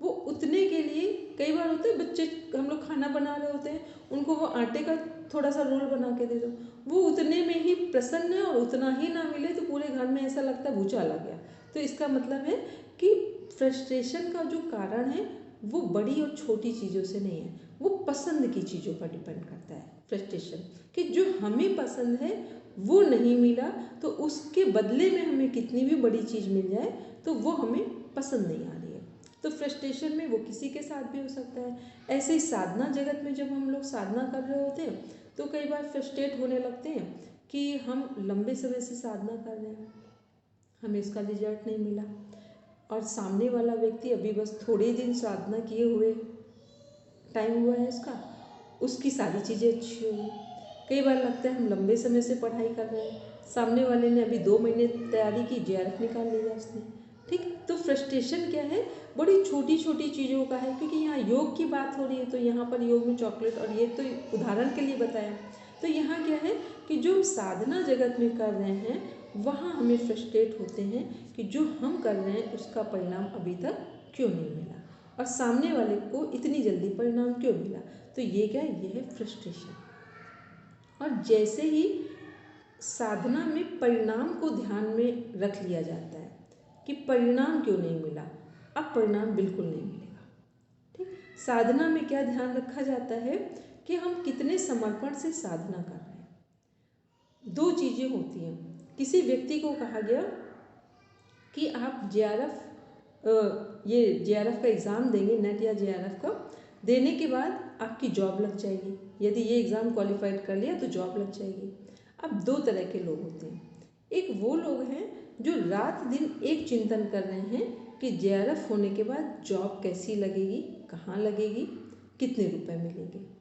Speaker 1: वो उतने के लिए, कई बार होता है बच्चे, हम लोग खाना बना रहे होते हैं, उनको वो आटे का थोड़ा सा रोल बना के दे दो, वो उतने में ही प्रसन्न है, और उतना ही ना मिले तो पूरे घर में ऐसा लगता है भूचाल आ गया। तो इसका मतलब है कि फ्रस्ट्रेशन का जो कारण है वो बड़ी और छोटी चीज़ों से नहीं है, वो पसंद की चीज़ों पर डिपेंड करता है। फ्रस्ट्रेशन कि जो हमें पसंद है वो नहीं मिला, तो उसके बदले में हमें कितनी भी बड़ी चीज़ मिल जाए तो वो हमें पसंद नहीं आ रही है। तो फ्रस्ट्रेशन में वो किसी के साथ भी हो सकता है। ऐसे ही साधना जगत में जब हम लोग साधना कर रहे होते हैं तो कई बार फ्रस्ट्रेट होने लगते हैं कि हम लंबे समय से साधना कर रहे हैं, हमें इसका रिजल्ट नहीं मिला, और सामने वाला व्यक्ति अभी बस थोड़े दिन साधना किए हुए टाइम हुआ है इसका, उसकी सारी चीज़ें अच्छी होगी। कई बार लगता है हम लंबे समय से पढ़ाई कर रहे हैं, सामने वाले ने अभी 2 महीने तैयारी की, JRF निकाल लिया उसने। ठीक, तो फ्रस्ट्रेशन क्या है, बड़ी छोटी छोटी चीज़ों का है, क्योंकि यहाँ योग की बात हो रही है, तो यहाँ पर योग में चॉकलेट, और ये तो उदाहरण के लिए बताया, तो यहाँ क्या है कि जो साधना जगत में कर रहे हैं वहाँ हमें फ्रस्ट्रेट होते हैं कि जो हम कर रहे हैं उसका परिणाम अभी तक क्यों नहीं मिला और सामने वाले को इतनी जल्दी परिणाम क्यों मिला। तो ये क्या है, ये है फ्रस्ट्रेशन। और जैसे ही साधना में परिणाम को ध्यान में रख लिया जाता है कि परिणाम क्यों नहीं मिला, अब परिणाम बिल्कुल नहीं मिलेगा। ठीक, साधना में क्या ध्यान रखा जाता है कि हम कितने समर्पण से साधना कर रहे हैं। दो चीज़ें होती हैं। किसी व्यक्ति को कहा गया कि आप JRF ये JRF का एग्ज़ाम देंगे, नेट या JRF का देने के बाद आपकी जॉब लग जाएगी। यदि ये एग्ज़ाम क्वालिफाइड कर लिया तो जॉब लग जाएगी। अब दो तरह के लोग होते हैं। एक वो लोग हैं जो रात दिन एक चिंतन कर रहे हैं कि JRF होने के बाद जॉब कैसी लगेगी, कहाँ लगेगी, कितने रुपए मिलेंगे।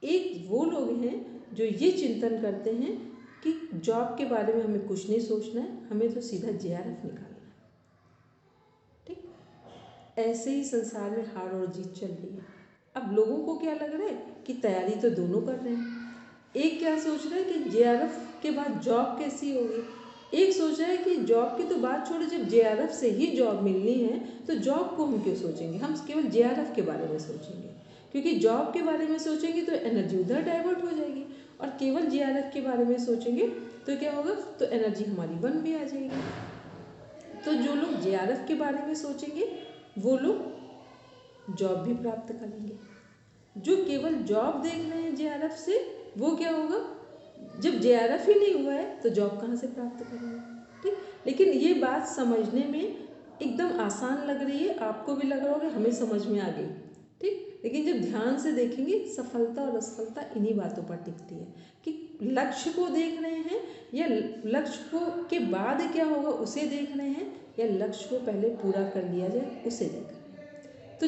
Speaker 1: एक वो लोग हैं जो ये चिंतन करते हैं कि जॉब के बारे में हमें कुछ नहीं सोचना है, हमें तो सीधा JRF निकालना है। ठीक, ऐसे ही संसार में हार और जीत चल रही है। अब लोगों को क्या लग रहा है कि तैयारी तो दोनों कर रहे हैं। एक क्या सोच रहा है कि JRF के बाद जॉब कैसी होगी, एक सोच रहा है कि जॉब की तो बात छोड़ो, जब JRF से ही जॉब मिलनी है तो जॉब को हम क्यों सोचेंगे, हम केवल JRF के बारे में सोचेंगे। क्योंकि जॉब के बारे में सोचेंगे तो एनर्जी उधर डाइवर्ट हो जाएगी और केवल JRF के बारे में सोचेंगे तो क्या होगा, तो एनर्जी हमारी वन भी आ जाएगी। तो जो लोग JRF के बारे में सोचेंगे वो लोग जॉब भी प्राप्त करेंगे। जो केवल जॉब देख रहे हैं JRF से, वो क्या होगा, जब JRF ही नहीं हुआ है तो जॉब कहाँ से प्राप्त करेंगे। ठीक, लेकिन ये बात समझने में एकदम आसान लग रही है, आपको भी लग रहा होगा हमें समझ में आ गई। ठीक, लेकिन जब ध्यान से देखेंगे सफलता और असफलता इन्हीं बातों पर टिकती है कि लक्ष्य को देख रहे हैं या लक्ष्य को के बाद क्या होगा उसे देख रहे हैं, या लक्ष्य को पहले पूरा कर लिया जाए उसे देख रहे हैं। तो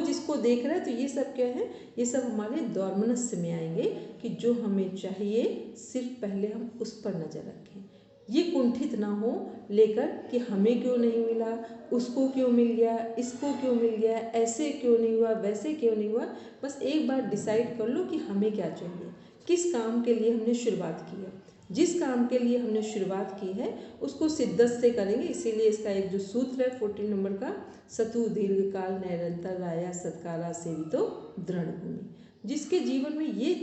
Speaker 1: जिसको देख रहा है, तो ये सब क्या है, ये सब हमारे दौर्मनस्य में आएंगे कि जो हमें चाहिए सिर्फ पहले हम उस पर नज़र रखें। ये कुंठित ना हो लेकर कि हमें क्यों नहीं मिला, उसको क्यों मिल गया, इसको क्यों मिल गया, ऐसे क्यों नहीं हुआ, वैसे क्यों नहीं हुआ। बस एक बार डिसाइड कर लो कि हमें क्या चाहिए, किस काम के लिए हमने शुरुआत की है। जिस काम के लिए हमने शुरुआत की है उसको शिद्दत से करेंगे। इसीलिए इसका एक जो सूत्र है 14 नंबर का, सतु दीर्घकाल निरंतर राया सत्कारा सेवितो दृढ़ भूमि। जिसके जीवन में ये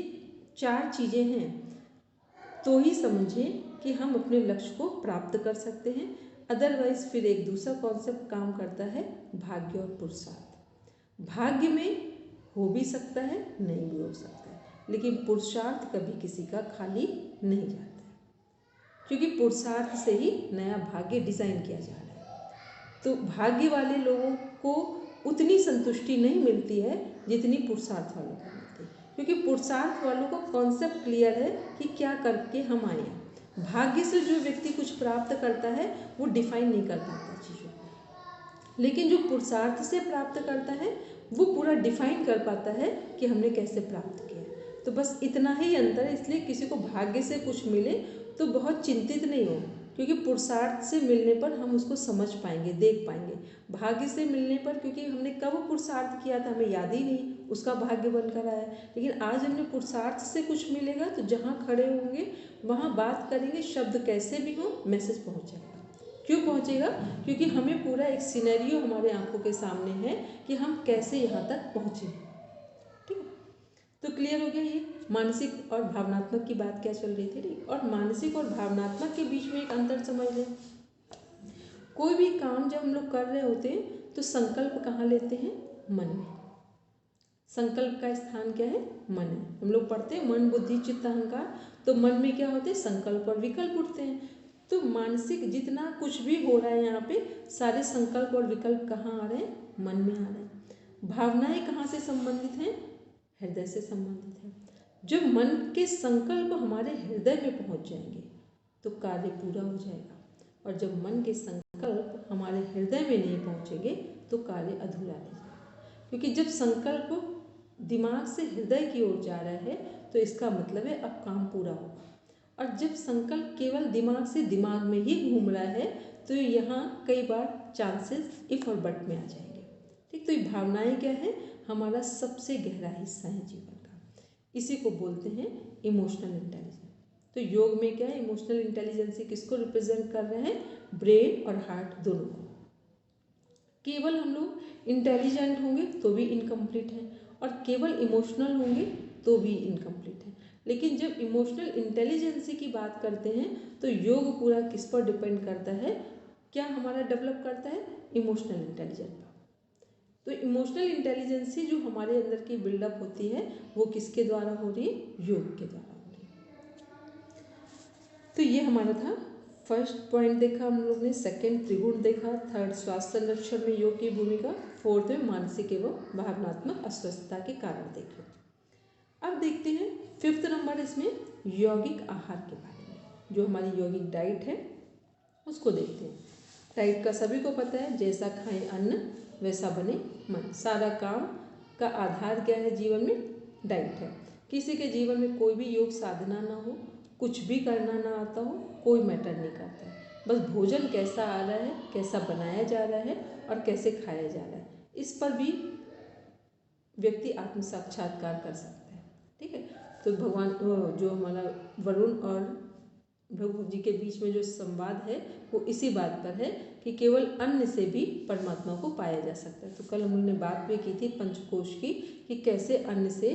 Speaker 1: 4 चीज़ें हैं तो ही समझें कि हम अपने लक्ष्य को प्राप्त कर सकते हैं। अदरवाइज फिर एक दूसरा कॉन्सेप्ट काम करता है, भाग्य और पुरुषार्थ। भाग्य में हो भी सकता है, नहीं भी हो सकता है, लेकिन पुरुषार्थ कभी किसी का खाली नहीं जाता है, क्योंकि पुरुषार्थ से ही नया भाग्य डिज़ाइन किया जा रहा है। तो भाग्य वाले लोगों को उतनी संतुष्टि नहीं मिलती है जितनी पुरुषार्थ वालों को मिलती है, क्योंकि पुरुषार्थ वालों का कॉन्सेप्ट क्लियर है कि क्या करके हम आए हैं। भाग्य से जो व्यक्ति कुछ प्राप्त करता है वो डिफाइन नहीं कर पाता चीज़ों को, लेकिन जो पुरुषार्थ से प्राप्त करता है वो पूरा डिफाइन कर पाता है कि हमने कैसे प्राप्त किया। तो बस इतना ही अंतर है। इसलिए किसी को भाग्य से कुछ मिले तो बहुत चिंतित नहीं हो, क्योंकि पुरुषार्थ से मिलने पर हम उसको समझ पाएंगे, देख पाएंगे। भाग्य से मिलने पर क्योंकि हमने कब पुरुषार्थ किया था हमें याद ही नहीं, उसका भाग्य बनकर आया। लेकिन आज हमने पुरुषार्थ से कुछ मिलेगा तो जहाँ खड़े होंगे वहाँ बात करेंगे, शब्द कैसे भी हो मैसेज पहुँचेगा। क्यों पहुँचेगा, क्योंकि हमें पूरा एक सिनेरियो हमारे आंखों के सामने है कि हम कैसे यहाँ तक पहुँचे। ठीक है, तो क्लियर हो गया ये मानसिक और भावनात्मक की बात क्या चल रही थी। ठीक, और मानसिक और भावनात्मक के बीच में एक अंतर समझ लें। कोई भी काम जब हम लोग कर रहे होते हैं तो संकल्प कहाँ लेते हैं, मन में। संकल्प का स्थान क्या है, मन है। हम लोग पढ़ते हैं मन बुद्धि चित्त अहंकार, तो मन में क्या होते हैं, संकल्प और विकल्प उठते हैं। तो मानसिक जितना कुछ भी हो रहा है यहाँ पे सारे संकल्प और विकल्प कहाँ आ रहे हैं, मन में आ रहे हैं। भावनाएं कहाँ से संबंधित हैं, हृदय से संबंधित है। जब मन के संकल्प हमारे हृदय में पहुंच जाएंगे तो कार्य पूरा हो जाएगा, और जब मन के संकल्प हमारे हृदय में नहीं पहुंचेंगे तो कार्य अधूरा रह जाएगा। क्योंकि जब संकल्प दिमाग से हृदय की ओर जा रहा है तो इसका मतलब है अब काम पूरा होगा, और जब संकल्प केवल दिमाग से दिमाग में ही घूम रहा है तो यहाँ कई बार चांसेस इफ और बट में आ जाएंगे। ठीक, तो ये भावनाएं क्या है, हमारा सबसे गहरा हिस्सा है जीवन का। इसी को बोलते हैं इमोशनल इंटेलिजेंस। तो योग में क्या है, इमोशनल इंटेलिजेंस किसको रिप्रेजेंट कर रहे हैं, ब्रेन और हार्ट दोनों को। केवल हम लोग इंटेलिजेंट होंगे तो भी इनकम्प्लीट है, और केवल इमोशनल होंगे तो भी इनकम्प्लीट है। लेकिन जब इमोशनल इंटेलिजेंसी की बात करते हैं तो योग पूरा किस पर डिपेंड करता है, क्या हमारा डेवलप करता है, इमोशनल इंटेलिजेंस पर। तो इमोशनल इंटेलिजेंसी जो हमारे अंदर की बिल्डअप होती है वो किसके द्वारा हो रही है, योग के द्वारा हो रही है। तो ये हमारा था फर्स्ट पॉइंट देखा हम लोग ने, सेकंड त्रिगुण देखा, थर्ड स्वास्थ्य संरक्षण में योग की भूमिका, फोर्थ में मानसिक एवं भावनात्मक अस्वस्थता के कारण देखे। अब देखते हैं फिफ्थ नंबर इसमें यौगिक आहार के बारे में, जो हमारी यौगिक डाइट है उसको देखते हैं। डाइट का सभी को पता है, जैसा खाएं अन्न वैसा बने मन। सारा काम का आधार क्या है जीवन में, डाइट है। किसी के जीवन में कोई भी योग साधना ना हो, कुछ भी करना ना आता हो, कोई मैटर नहीं करता है, बस भोजन कैसा आ रहा है, कैसा बनाया जा रहा है और कैसे खाया जा रहा है, इस पर भी व्यक्ति आत्म साक्षात्कार कर सकता है। ठीक है, तो भगवान जो हमारा वरुण और भृगु जी के बीच में जो संवाद है वो इसी बात पर है कि केवल अन्न से भी परमात्मा को पाया जा सकता है। तो कल हम लोगों ने बात भी की थी पंचकोश की, कि कैसे अन्न से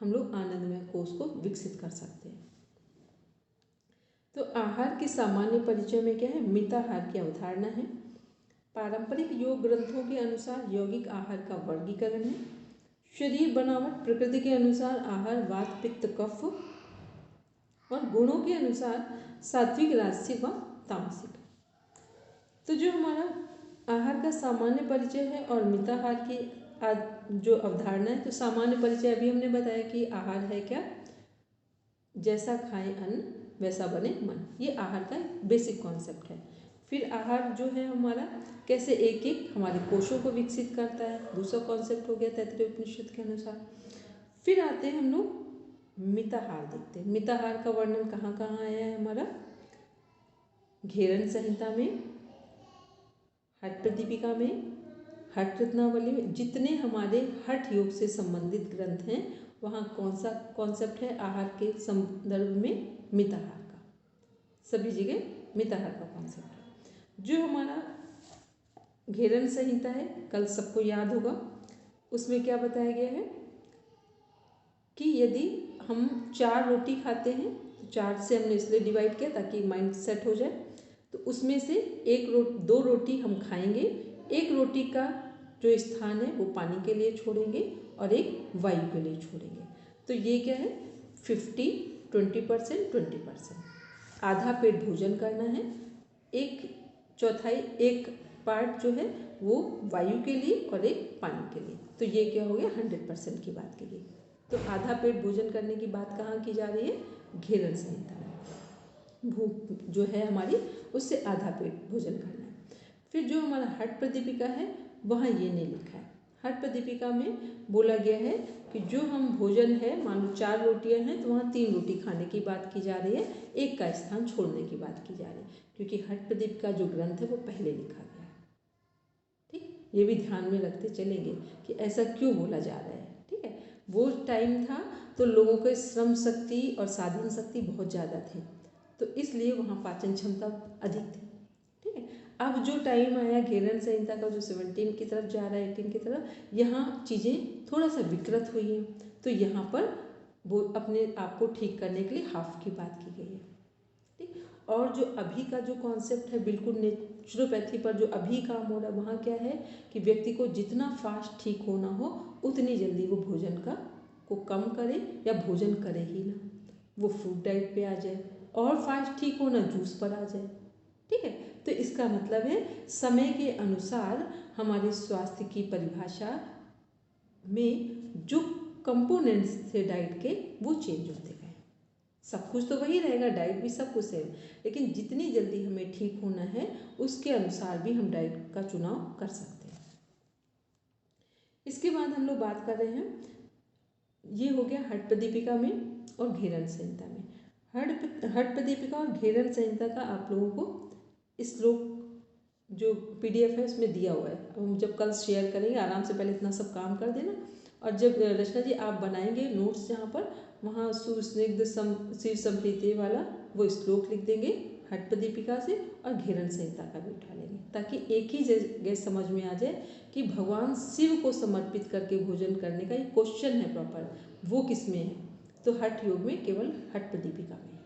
Speaker 1: हम लोग आनंदमय कोश को विकसित कर सकते हैं। तो आहार के सामान्य परिचय में क्या है, मिताहार की अवधारणा है। पारंपरिक योग ग्रंथों के अनुसार यौगिक आहार का वर्गीकरण है। शरीर बनावट प्रकृति के अनुसार आहार वात पित्त कफ और गुणों के अनुसार सात्विक राजसिक व तामसिक। तो जो हमारा आहार का सामान्य परिचय है और मिताहार की जो अवधारणा है, तो सामान्य परिचय अभी हमने बताया कि आहार है क्या, जैसा खाएं अन्न वैसा बने मन, ये आहार का बेसिक कॉन्सेप्ट है। फिर आहार जो है हमारा कैसे एक एक हमारे कोशों को विकसित करता है, दूसरा कॉन्सेप्ट हो गया तैत्तिरीय उपनिषद के अनुसार। फिर आते हैं हम लोग मिताहार देखते हैं। मिताहार का वर्णन कहाँ कहाँ आया है हमारा, घेरन संहिता में, हठ प्रदीपिका में, हठ रत्नावली में, जितने हमारे हठ योग से संबंधित ग्रंथ हैं वहाँ कौन सा कॉन्सेप्ट है आहार के संदर्भ में, मिताहार का, सभी जगह मिताहार का कॉन्सेप्ट है। जो हमारा घेरन संहिता है कल सबको याद होगा, उसमें क्या बताया गया है कि यदि हम 4 रोटी खाते हैं, तो 4 से हमने इसलिए डिवाइड किया ताकि माइंड सेट हो जाए, तो उसमें से 2 रोटी हम खाएंगे, 1 रोटी का जो स्थान है वो पानी के लिए छोड़ेंगे और एक वायु के लिए छोड़ेंगे। तो ये क्या है 50-20%, 20%। आधा पेट भोजन करना है, 1/4 एक पार्ट जो है वो वायु के लिए और एक पानी के लिए। तो ये क्या हो गया 100% की बात की गई। तो आधा पेट भोजन करने की बात कहाँ की जा रही है, घेरन संहिता में। भूख जो है हमारी उससे आधा पेट भोजन करना है। फिर जो हमारा हठ प्रदीपिका है वहाँ ये नहीं लिखा है। हठ प्रदीपिका में बोला गया है कि जो हम भोजन है, मान लो 4 रोटियाँ हैं तो वहाँ 3 रोटी खाने की बात की जा रही है, एक का स्थान छोड़ने की बात की जा रही है, क्योंकि हठ प्रदीपिका जो ग्रंथ है वो पहले लिखा गया है। ठीक, ये भी ध्यान में रखते चलेंगे कि ऐसा क्यों बोला जा रहा है। ठीक है, वो टाइम था तो लोगों के श्रम शक्ति और साधन शक्ति बहुत ज़्यादा थे, तो इसलिए वहाँ पाचन क्षमता अधिक थी। ठीक है, अब जो टाइम आया घेरन संहिता का जो 17 की तरफ जा रहा है, 18 की तरफ, यहाँ चीज़ें थोड़ा सा विकृत हुई हैं, तो यहाँ पर वो अपने आप को ठीक करने के लिए हाफ की बात की गई है। ठीक, और जो अभी का जो कॉन्सेप्ट है बिल्कुल नेचुरोपैथी पर जो अभी काम हो रहा है, वहाँ क्या है कि व्यक्ति को जितना फास्ट ठीक होना हो उतनी जल्दी वो भोजन को कम करे या भोजन करे ही ना, वो फ्रूट डाइट पे आ जाए, और फास्ट ठीक होना जूस पर आ जाए। ठीक है, तो इसका मतलब है समय के अनुसार हमारे स्वास्थ्य की परिभाषा में जो कंपोनेंट्स थे डाइट के वो चेंज होते गए। सब कुछ तो वही रहेगा, डाइट भी सब कुछ है, लेकिन जितनी जल्दी हमें ठीक होना है उसके अनुसार भी हम डाइट का चुनाव कर सकते हैं। इसके बाद हम लोग बात कर रहे हैं, ये हो गया हठ प्रदीपिका में और घेरन संहिता में। हठ प्रदीपिका और घेरन संहिता का आप लोगों को श्लोक जो PDF है उसमें दिया हुआ है, अब हम जब कल शेयर करेंगे आराम से पहले इतना सब काम कर देना, और जब रचना जी आप बनाएंगे नोट्स जहाँ पर, वहाँ सुस्निग्ध शिव संप्रीति वाला वो श्लोक लिख देंगे हटपदीपिका से, और घेरन संहिता का भी उठा लेंगे, ताकि एक ही जगह समझ में आ जाए कि भगवान शिव को समर्पित करके भोजन करने का एक क्वेश्चन है प्रॉपर, वो किस में है, तो हठ योग में केवल हटपदीपिका में है,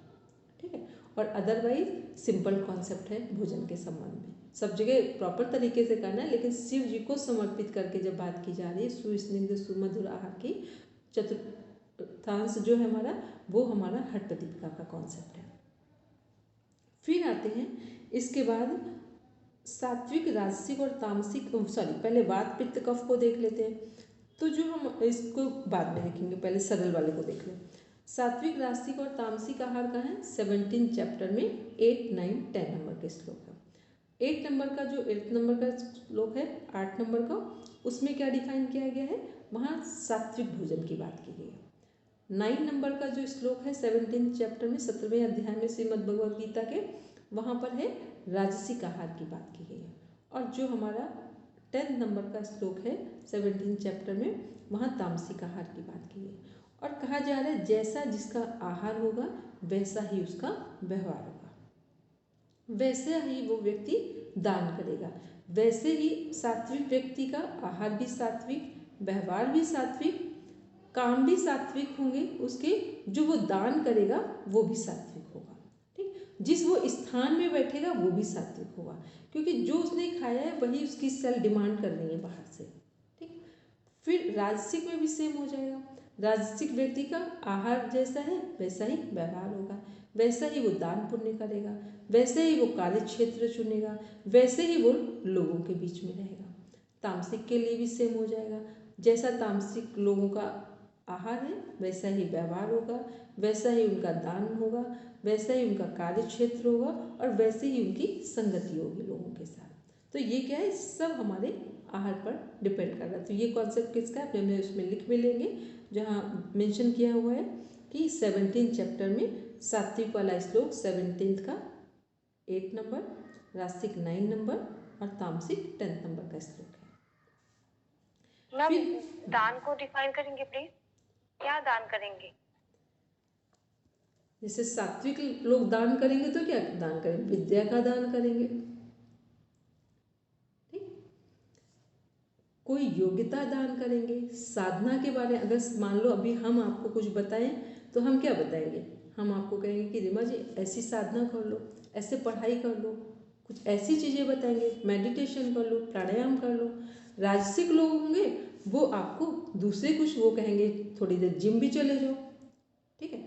Speaker 1: ठीक है। और अदरवाइज सिंपल कॉन्सेप्ट है भोजन के संबंध में, सब जगह प्रॉपर तरीके से करना है, लेकिन शिव जी को समर्पित करके जब बात की जा रही है, सुस्निग्ध सुमधुर आहार की चतुर्थांश जो है हमारा, वो हमारा हटपदीपिका का कॉन्सेप्ट है। फिर आते हैं इसके बाद सात्विक, राजसिक और तामसिक, पहले वात पित्त कफ को देख लेते हैं, तो जो हम इसको बाद में देखेंगे, पहले सरल वाले को देख लें। सात्विक, राजसिक और तामसिक आहार का है 17 चैप्टर में 8, 9, 10 नंबर के श्लोक है। 8 नंबर का जो 8 नंबर का श्लोक है, 8 नंबर का, उसमें क्या डिफाइन किया गया है, वहाँ सात्विक भोजन की बात की गई है। 9 नंबर का जो श्लोक है 17 चैप्टर में 17वें अध्याय में श्रीमद् भगवद गीता के, वहाँ पर है राजसिक आहार की बात की गई है। और जो हमारा 10 नंबर का श्लोक है 17 चैप्टर में, वहाँ तामसिक आहार की बात की गई है। और कहा जा रहा है जैसा जिसका आहार होगा वैसा ही उसका व्यवहार होगा, वैसे ही वो व्यक्ति दान करेगा, वैसे ही सात्विक व्यक्ति का आहार भी सात्विक, व्यवहार भी सात्विक, काम भी सात्विक होंगे उसके, जो वो दान करेगा वो भी सात्विक होगा, ठीक। जिस वो स्थान में बैठेगा वो भी सात्विक होगा, क्योंकि जो उसने खाया है वही उसकी सेल डिमांड कर रही है बाहर से, ठीक। फिर राजसिक में भी सेम हो जाएगा, राजसिक व्यक्ति का आहार जैसा है वैसा ही व्यवहार होगा, वैसा ही वो दान पुण्य करेगा, वैसे ही वो कार्य क्षेत्र चुनेगा, वैसे ही वो लोगों के बीच में रहेगा। तामसिक के लिए भी सेम हो जाएगा, जैसा तामसिक लोगों का आहार है वैसा ही व्यवहार होगा, वैसा ही उनका दान होगा, वैसा ही उनका कार्य क्षेत्र होगा, और वैसे ही उनकी संगति होगी लोगों के साथ। तो ये क्या है, सब हमारे आहार पर डिपेंड कर रहा है। तो ये कॉन्सेप्ट किसका है हमने उसमें लिख भी लेंगे, जहाँ मेंशन किया हुआ है कि 17 चैप्टर में सात्विक वाला श्लोक 17 का 8 नंबर, राजसिक 9 नंबर और तामसिक 10 नंबर का श्लोक है।
Speaker 3: मैम दान को डिफाइन करेंगे प्लीज, क्या दान करेंगे?
Speaker 1: जैसे सात्विक लोग दान करेंगे तो क्या दान करेंगे, विद्या का दान करेंगे, ठीक। कोई योग्यता दान करेंगे, साधना के बारे में अगर मान लो अभी हम आपको कुछ बताएं तो हम क्या बताएंगे, हम आपको कहेंगे कि रीमा जी ऐसी साधना कर लो, ऐसे पढ़ाई कर लो, कुछ ऐसी चीज़ें बताएंगे, मेडिटेशन कर लो, प्राणायाम कर लो। राजसिक लोग होंगे वो आपको दूसरे कुछ वो कहेंगे, थोड़ी देर जिम भी चले जाओ, ठीक है,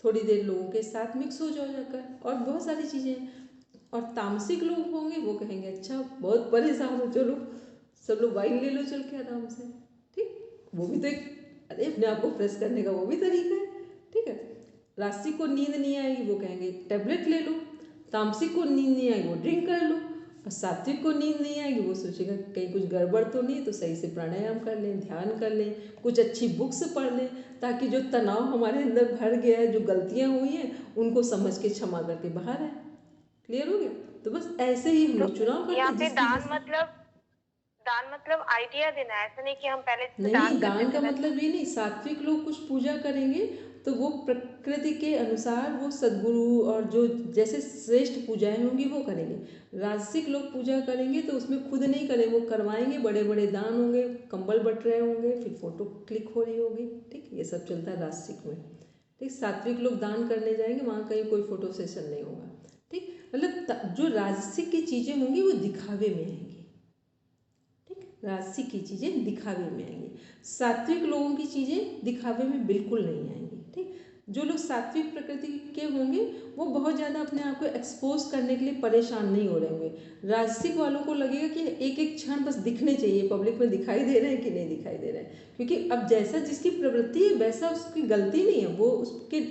Speaker 1: थोड़ी देर लोगों के साथ मिक्स हो जाओ जाकर, और बहुत सारी चीज़ें। और तामसिक लोग होंगे वो कहेंगे अच्छा बहुत परेशान हो, चलो सब लोग वाइन ले लो चल के आराम से, ठीक। वो भी तो एक अरे अपने आप को फ्रेश करने का वो भी तरीका है, ठीक है। राजसिक को नींद नहीं आएगी वो कहेंगे टेबलेट ले लो, तामसिक को नींद नहीं आएगी वो ड्रिंक कर लो, और सात्विक को नींद नहीं आएगी वो सोचेगा कहीं कुछ गड़बड़ तो नहीं, तो सही से प्राणायाम कर लें, ध्यान कर लें, कुछ अच्छी बुक्स पढ़ लें, ताकि जो तनाव हमारे अंदर भर गया है, जो गलतियाँ हुई हैं उनको समझ के क्षमा करके बाहर आए। क्लियर हो गया? तो बस ऐसे ही हम लोग चुनाव करते हैं।
Speaker 3: यहाँ पे दान मतलब आइडिया देना है, ऐसा नहीं कि हम पहले
Speaker 1: नहीं, दान का मतलब ये नहीं, सात्विक लोग कुछ पूजा करेंगे तो वो प्रकृति के अनुसार वो सद्गुरु और जो जैसे श्रेष्ठ पूजाएं होंगी वो करेंगे। राजसिक लोग पूजा करेंगे तो उसमें खुद नहीं करेंगे, वो करवाएंगे, बड़े बड़े दान होंगे, कंबल बट रहे होंगे, फिर फोटो क्लिक हो रही होगी, ठीक। ये सब चलता है राजसिक में, ठीक। सात्विक लोग दान करने जाएंगे, वहाँ कहीं कोई फोटो सेशन नहीं होगा, ठीक। मतलब जो राजसिक की चीज़ें होंगी वो दिखावे में आएंगी, राजसिक की चीज़ें दिखावे में आएंगी, सात्विक लोगों की चीज़ें दिखावे में बिल्कुल नहीं आएंगी, ठीक। जो लोग सात्विक प्रकृति के होंगे वो बहुत ज़्यादा अपने आप को एक्सपोज करने के लिए परेशान नहीं हो रहे होंगे। राजसिक वालों को लगेगा कि एक एक क्षण बस दिखने चाहिए, पब्लिक में दिखाई दे रहे हैं कि नहीं दिखाई दे रहे हैं, क्योंकि अब जैसा जिसकी प्रवृत्ति है वैसा उसकी गलती नहीं है, वो उसके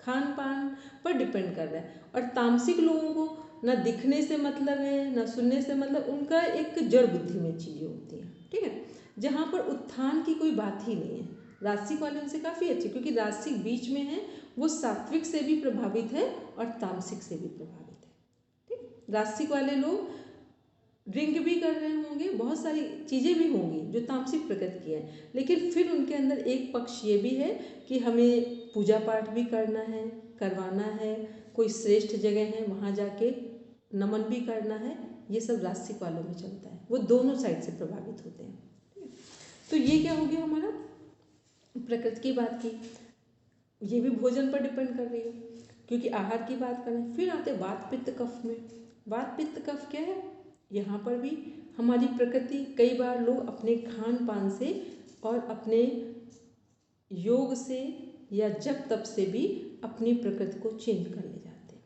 Speaker 1: खान पान पर डिपेंड कर रहा है। और तामसिक लोगों को ना दिखने से मतलब है ना सुनने से मतलब, उनका एक जड़ बुद्धि में चीज़ें होती हैं, ठीक है, जहाँ पर उत्थान की कोई बात ही नहीं है। राजसिक वाले उनसे काफ़ी अच्छे, क्योंकि राजसिक बीच में है, वो सात्विक से भी प्रभावित है और तामसिक से भी प्रभावित है, ठीक। राजसिक वाले लोग ड्रिंक भी कर रहे होंगे, बहुत सारी चीज़ें भी होंगी जो तामसिक प्रकृति की हैं, लेकिन फिर उनके अंदर एक पक्ष ये भी है कि हमें पूजा पाठ भी करना है, करवाना है, कोई श्रेष्ठ जगह है वहाँ जाके नमन भी करना है। ये सब रास्तिक वालों में चलता है, वो दोनों साइड से प्रभावित होते हैं। तो ये क्या हो गया हमारा प्रकृति की बात की, ये भी भोजन पर डिपेंड कर रही है क्योंकि आहार की बात करें। फिर आते वात पित्त कफ में। वात पित्त कफ क्या है, यहाँ पर भी हमारी प्रकृति, कई बार लोग अपने खान पान से और अपने योग से या जप तप से भी अपनी प्रकृति को चेंज कर ले जाते हैं।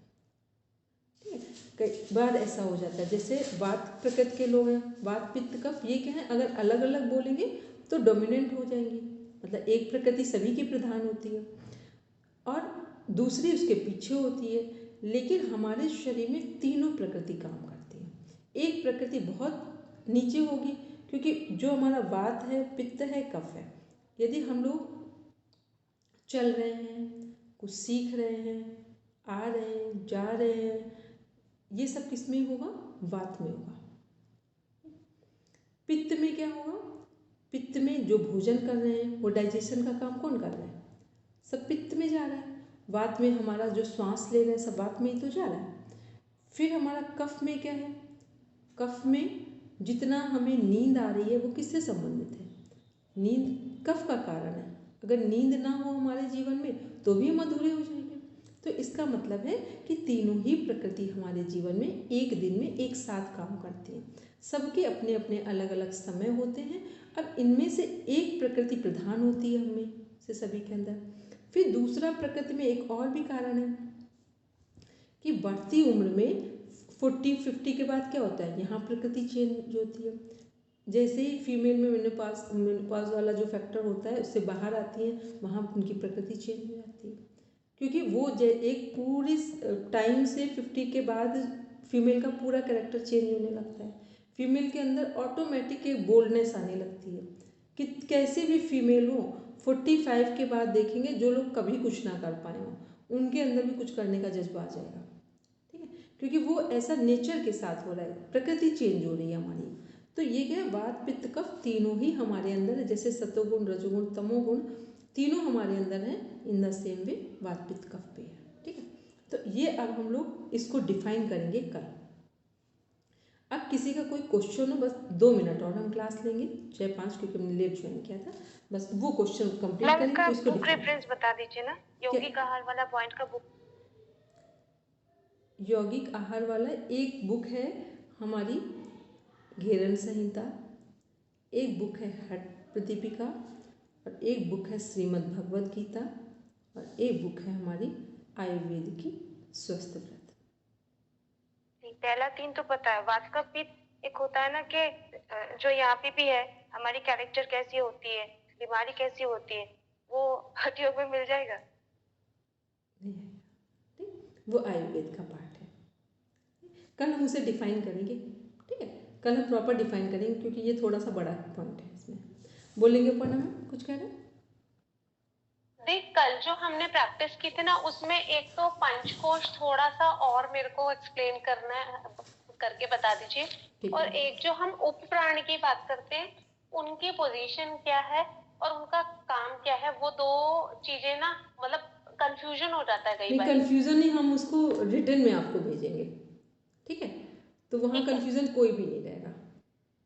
Speaker 1: ठीक है, कई बार ऐसा हो जाता है, जैसे वात प्रकृति के लोग हैं, वात पित्त कफ, ये क्या है, अगर अलग अलग बोलेंगे तो डोमिनेंट हो जाएंगी, मतलब एक प्रकृति सभी की प्रधान होती है और दूसरी उसके पीछे होती है। लेकिन हमारे शरीर में तीनों प्रकृति काम करती है। एक प्रकृति बहुत नीचे होगी क्योंकि जो हमारा वात है, पित्त है, कफ है, यदि हम लोग चल रहे हैं, कुछ सीख रहे हैं, आ रहे हैं, जा रहे हैं, ये सब किस में होगा, वात में होगा। पित्त में क्या होगा, पित्त में जो भोजन कर रहे हैं वो डाइजेशन का काम कौन कर रहा है, सब पित्त में जा रहा है। वात में हमारा जो श्वास ले रहे हैं सब वात में ही तो जा रहा है। फिर हमारा कफ में क्या है, कफ में जितना हमें नींद आ रही है वो किससे संबंधित है, नींद कफ का कारण है। अगर नींद ना हो हमारे जीवन में तो भी हम अधूरे हो जाएंगे। तो इसका मतलब है कि तीनों ही प्रकृति हमारे जीवन में एक दिन में एक साथ काम करती हैं। सबके अपने अपने अलग अलग समय होते हैं। अब इनमें से एक प्रकृति प्रधान होती है हमें से सभी के अंदर। फिर दूसरा प्रकृति में एक और भी कारण है कि बढ़ती उम्र में 40-50 के बाद क्या होता है, यहाँ प्रकृति चेंज होती है। जैसे ही फीमेल में मेनोपॉज वाला जो फैक्टर होता है उससे बाहर आती है, वहाँ उनकी प्रकृति चेंज हो जाती है क्योंकि वो एक पूरी टाइम से 50 के बाद फीमेल का पूरा कैरेक्टर चेंज होने लगता है। फीमेल के अंदर ऑटोमेटिक एक बोल्डनेस आने लगती है कि कैसे भी फीमेल हो, 45 के बाद देखेंगे जो लोग कभी कुछ ना कर पाए हों उनके अंदर भी कुछ करने का जज्बा आ जाएगा। ठीक है, क्योंकि वो ऐसा नेचर के साथ हो रहा है, प्रकृति चेंज हो रही है हमारी। तो ये क्या है, वात पित्त कफ तीनों ही हमारे अंदर है, जैसे सतोगुण रजोगुण तमोगुण तीनों हमारे अंदर हैं, इन द सेम वे वात पित्त कफ पे है। ठीक है, तो ये अब हम लोग इसको डिफाइन करेंगे कल। अब किसी का कोई क्वेश्चन हो, बस 2 मिनट और हम क्लास लेंगे, 6-5, क्योंकि हमने लेट ज्वाइन किया था, बस वो क्वेश्चन कंप्लीट करेंगे तो इसको
Speaker 3: बुक रेफरेंस बता दीजिए ना, यौगिक आहार वाला पॉइंट का बुक।
Speaker 1: यौगिक आहार वाला एक बुक है हमारी घेरन संहिता, एक बुक है हठ प्रदीपिका, और एक बुक है श्रीमद् भगवद गीता, और एक बुक है हमारी आयुर्वेद की स्वस्थ व्रत।
Speaker 3: पहला 3 तो पता है, वात का पित्त एक होता है ना कि जो यहाँ पे भी है हमारी कैरेक्टर कैसी होती है, बीमारी कैसी होती है, वो हठ योग में मिल जाएगा।
Speaker 1: नहीं है, ठीक, वो आयुर्वेद का पार्ट है। कल हम उसे डिफाइन करेंगे। ठीक है, कल हम प्रॉपर डिफाइन करेंगे क्योंकि ये थोड़ा सा बड़ा पॉइंट है, इसमें बोलेंगे। पूर्णा मैम कुछ कह रहे हैं?
Speaker 4: देख, कल जो हमने प्रैक्टिस की थी ना, उसमें एक तो पंचकोश थोड़ा सा और मेरे को एक्सप्लेन करना है, करके बता दीजिए। और एक जो हम उप प्राण की बात करते हैं, उनकी पोजीशन क्या है और उनका काम क्या है, वो 2 चीजें ना मतलब कंफ्यूजन हो जाता है कई बार।
Speaker 1: कंफ्यूजन नहीं, हम उसको रिटर्न में आपको भेजेंगे। ठीक है, तो वहाँ कंफ्यूजन कोई भी नहीं रहेगा।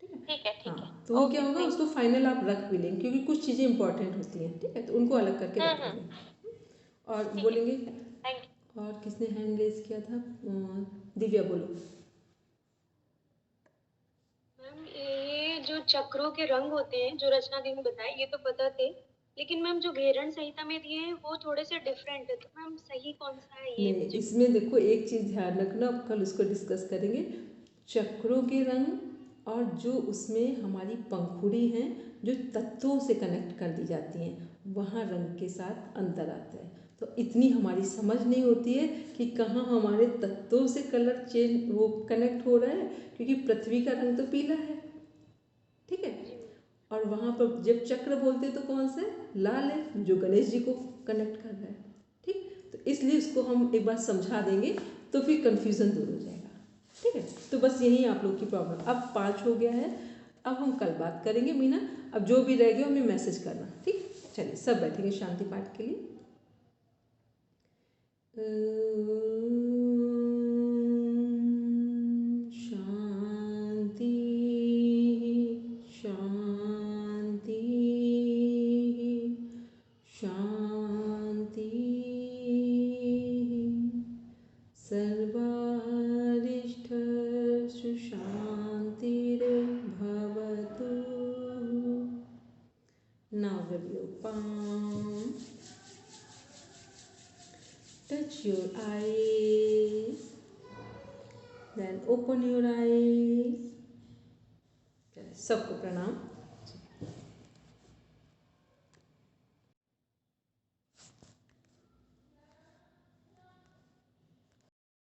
Speaker 4: ठीक है, ठीक है।
Speaker 1: हाँ, तो वो क्या होगा, उसको फाइनल आप रख भी लेंगे क्योंकि कुछ चीज़ें इंपॉर्टेंट होती हैं। ठीक है, तो उनको अलग करके रख लेंगे और बोलेंगे। और किसने हैंड रेज किया था? दिव्या बोलो।
Speaker 5: मैम, ये जो चक्रों के रंग होते हैं जो रचना दी ने बताए, ये तो पता थे, लेकिन मैम जो घेरन संहिता में दिए हैं वो थोड़े से डिफरेंट है, तो मैम सही कौन सा है ये?
Speaker 1: नहीं, इसमें देखो एक चीज़ ध्यान रखना, कल उसको डिस्कस करेंगे। चक्रों के रंग और जो उसमें हमारी पंखुड़ी हैं जो तत्वों से कनेक्ट कर दी जाती हैं, वहाँ रंग के साथ अंतर आता है। तो इतनी हमारी समझ नहीं होती है कि कहाँ हमारे तत्वों से कलर चेंज वो कनेक्ट हो रहा है, क्योंकि पृथ्वी का रंग तो पीला है। ठीक है, और वहाँ पर जब चक्र बोलते तो कौन सा है? लाल है, जो गणेश जी को कनेक्ट कर रहा है। ठीक, तो इसलिए उसको हम एक बार समझा देंगे तो फिर कन्फ्यूज़न दूर हो जाएगा। ठीक है। तो बस यही आप लोग की प्रॉब्लम। अब 5 हो गया है, अब हम कल बात करेंगे मीना। अब जो भी रह गया हमें मैसेज करना, ठीक। चलिए सब बैठेंगे शांति पाठ के लिए। शांति शांति शांति सर्वारिष्टसु शांतिर्भवतु। Now rub your palm, touch your eyes, then open your eyes. सबको प्रणाम।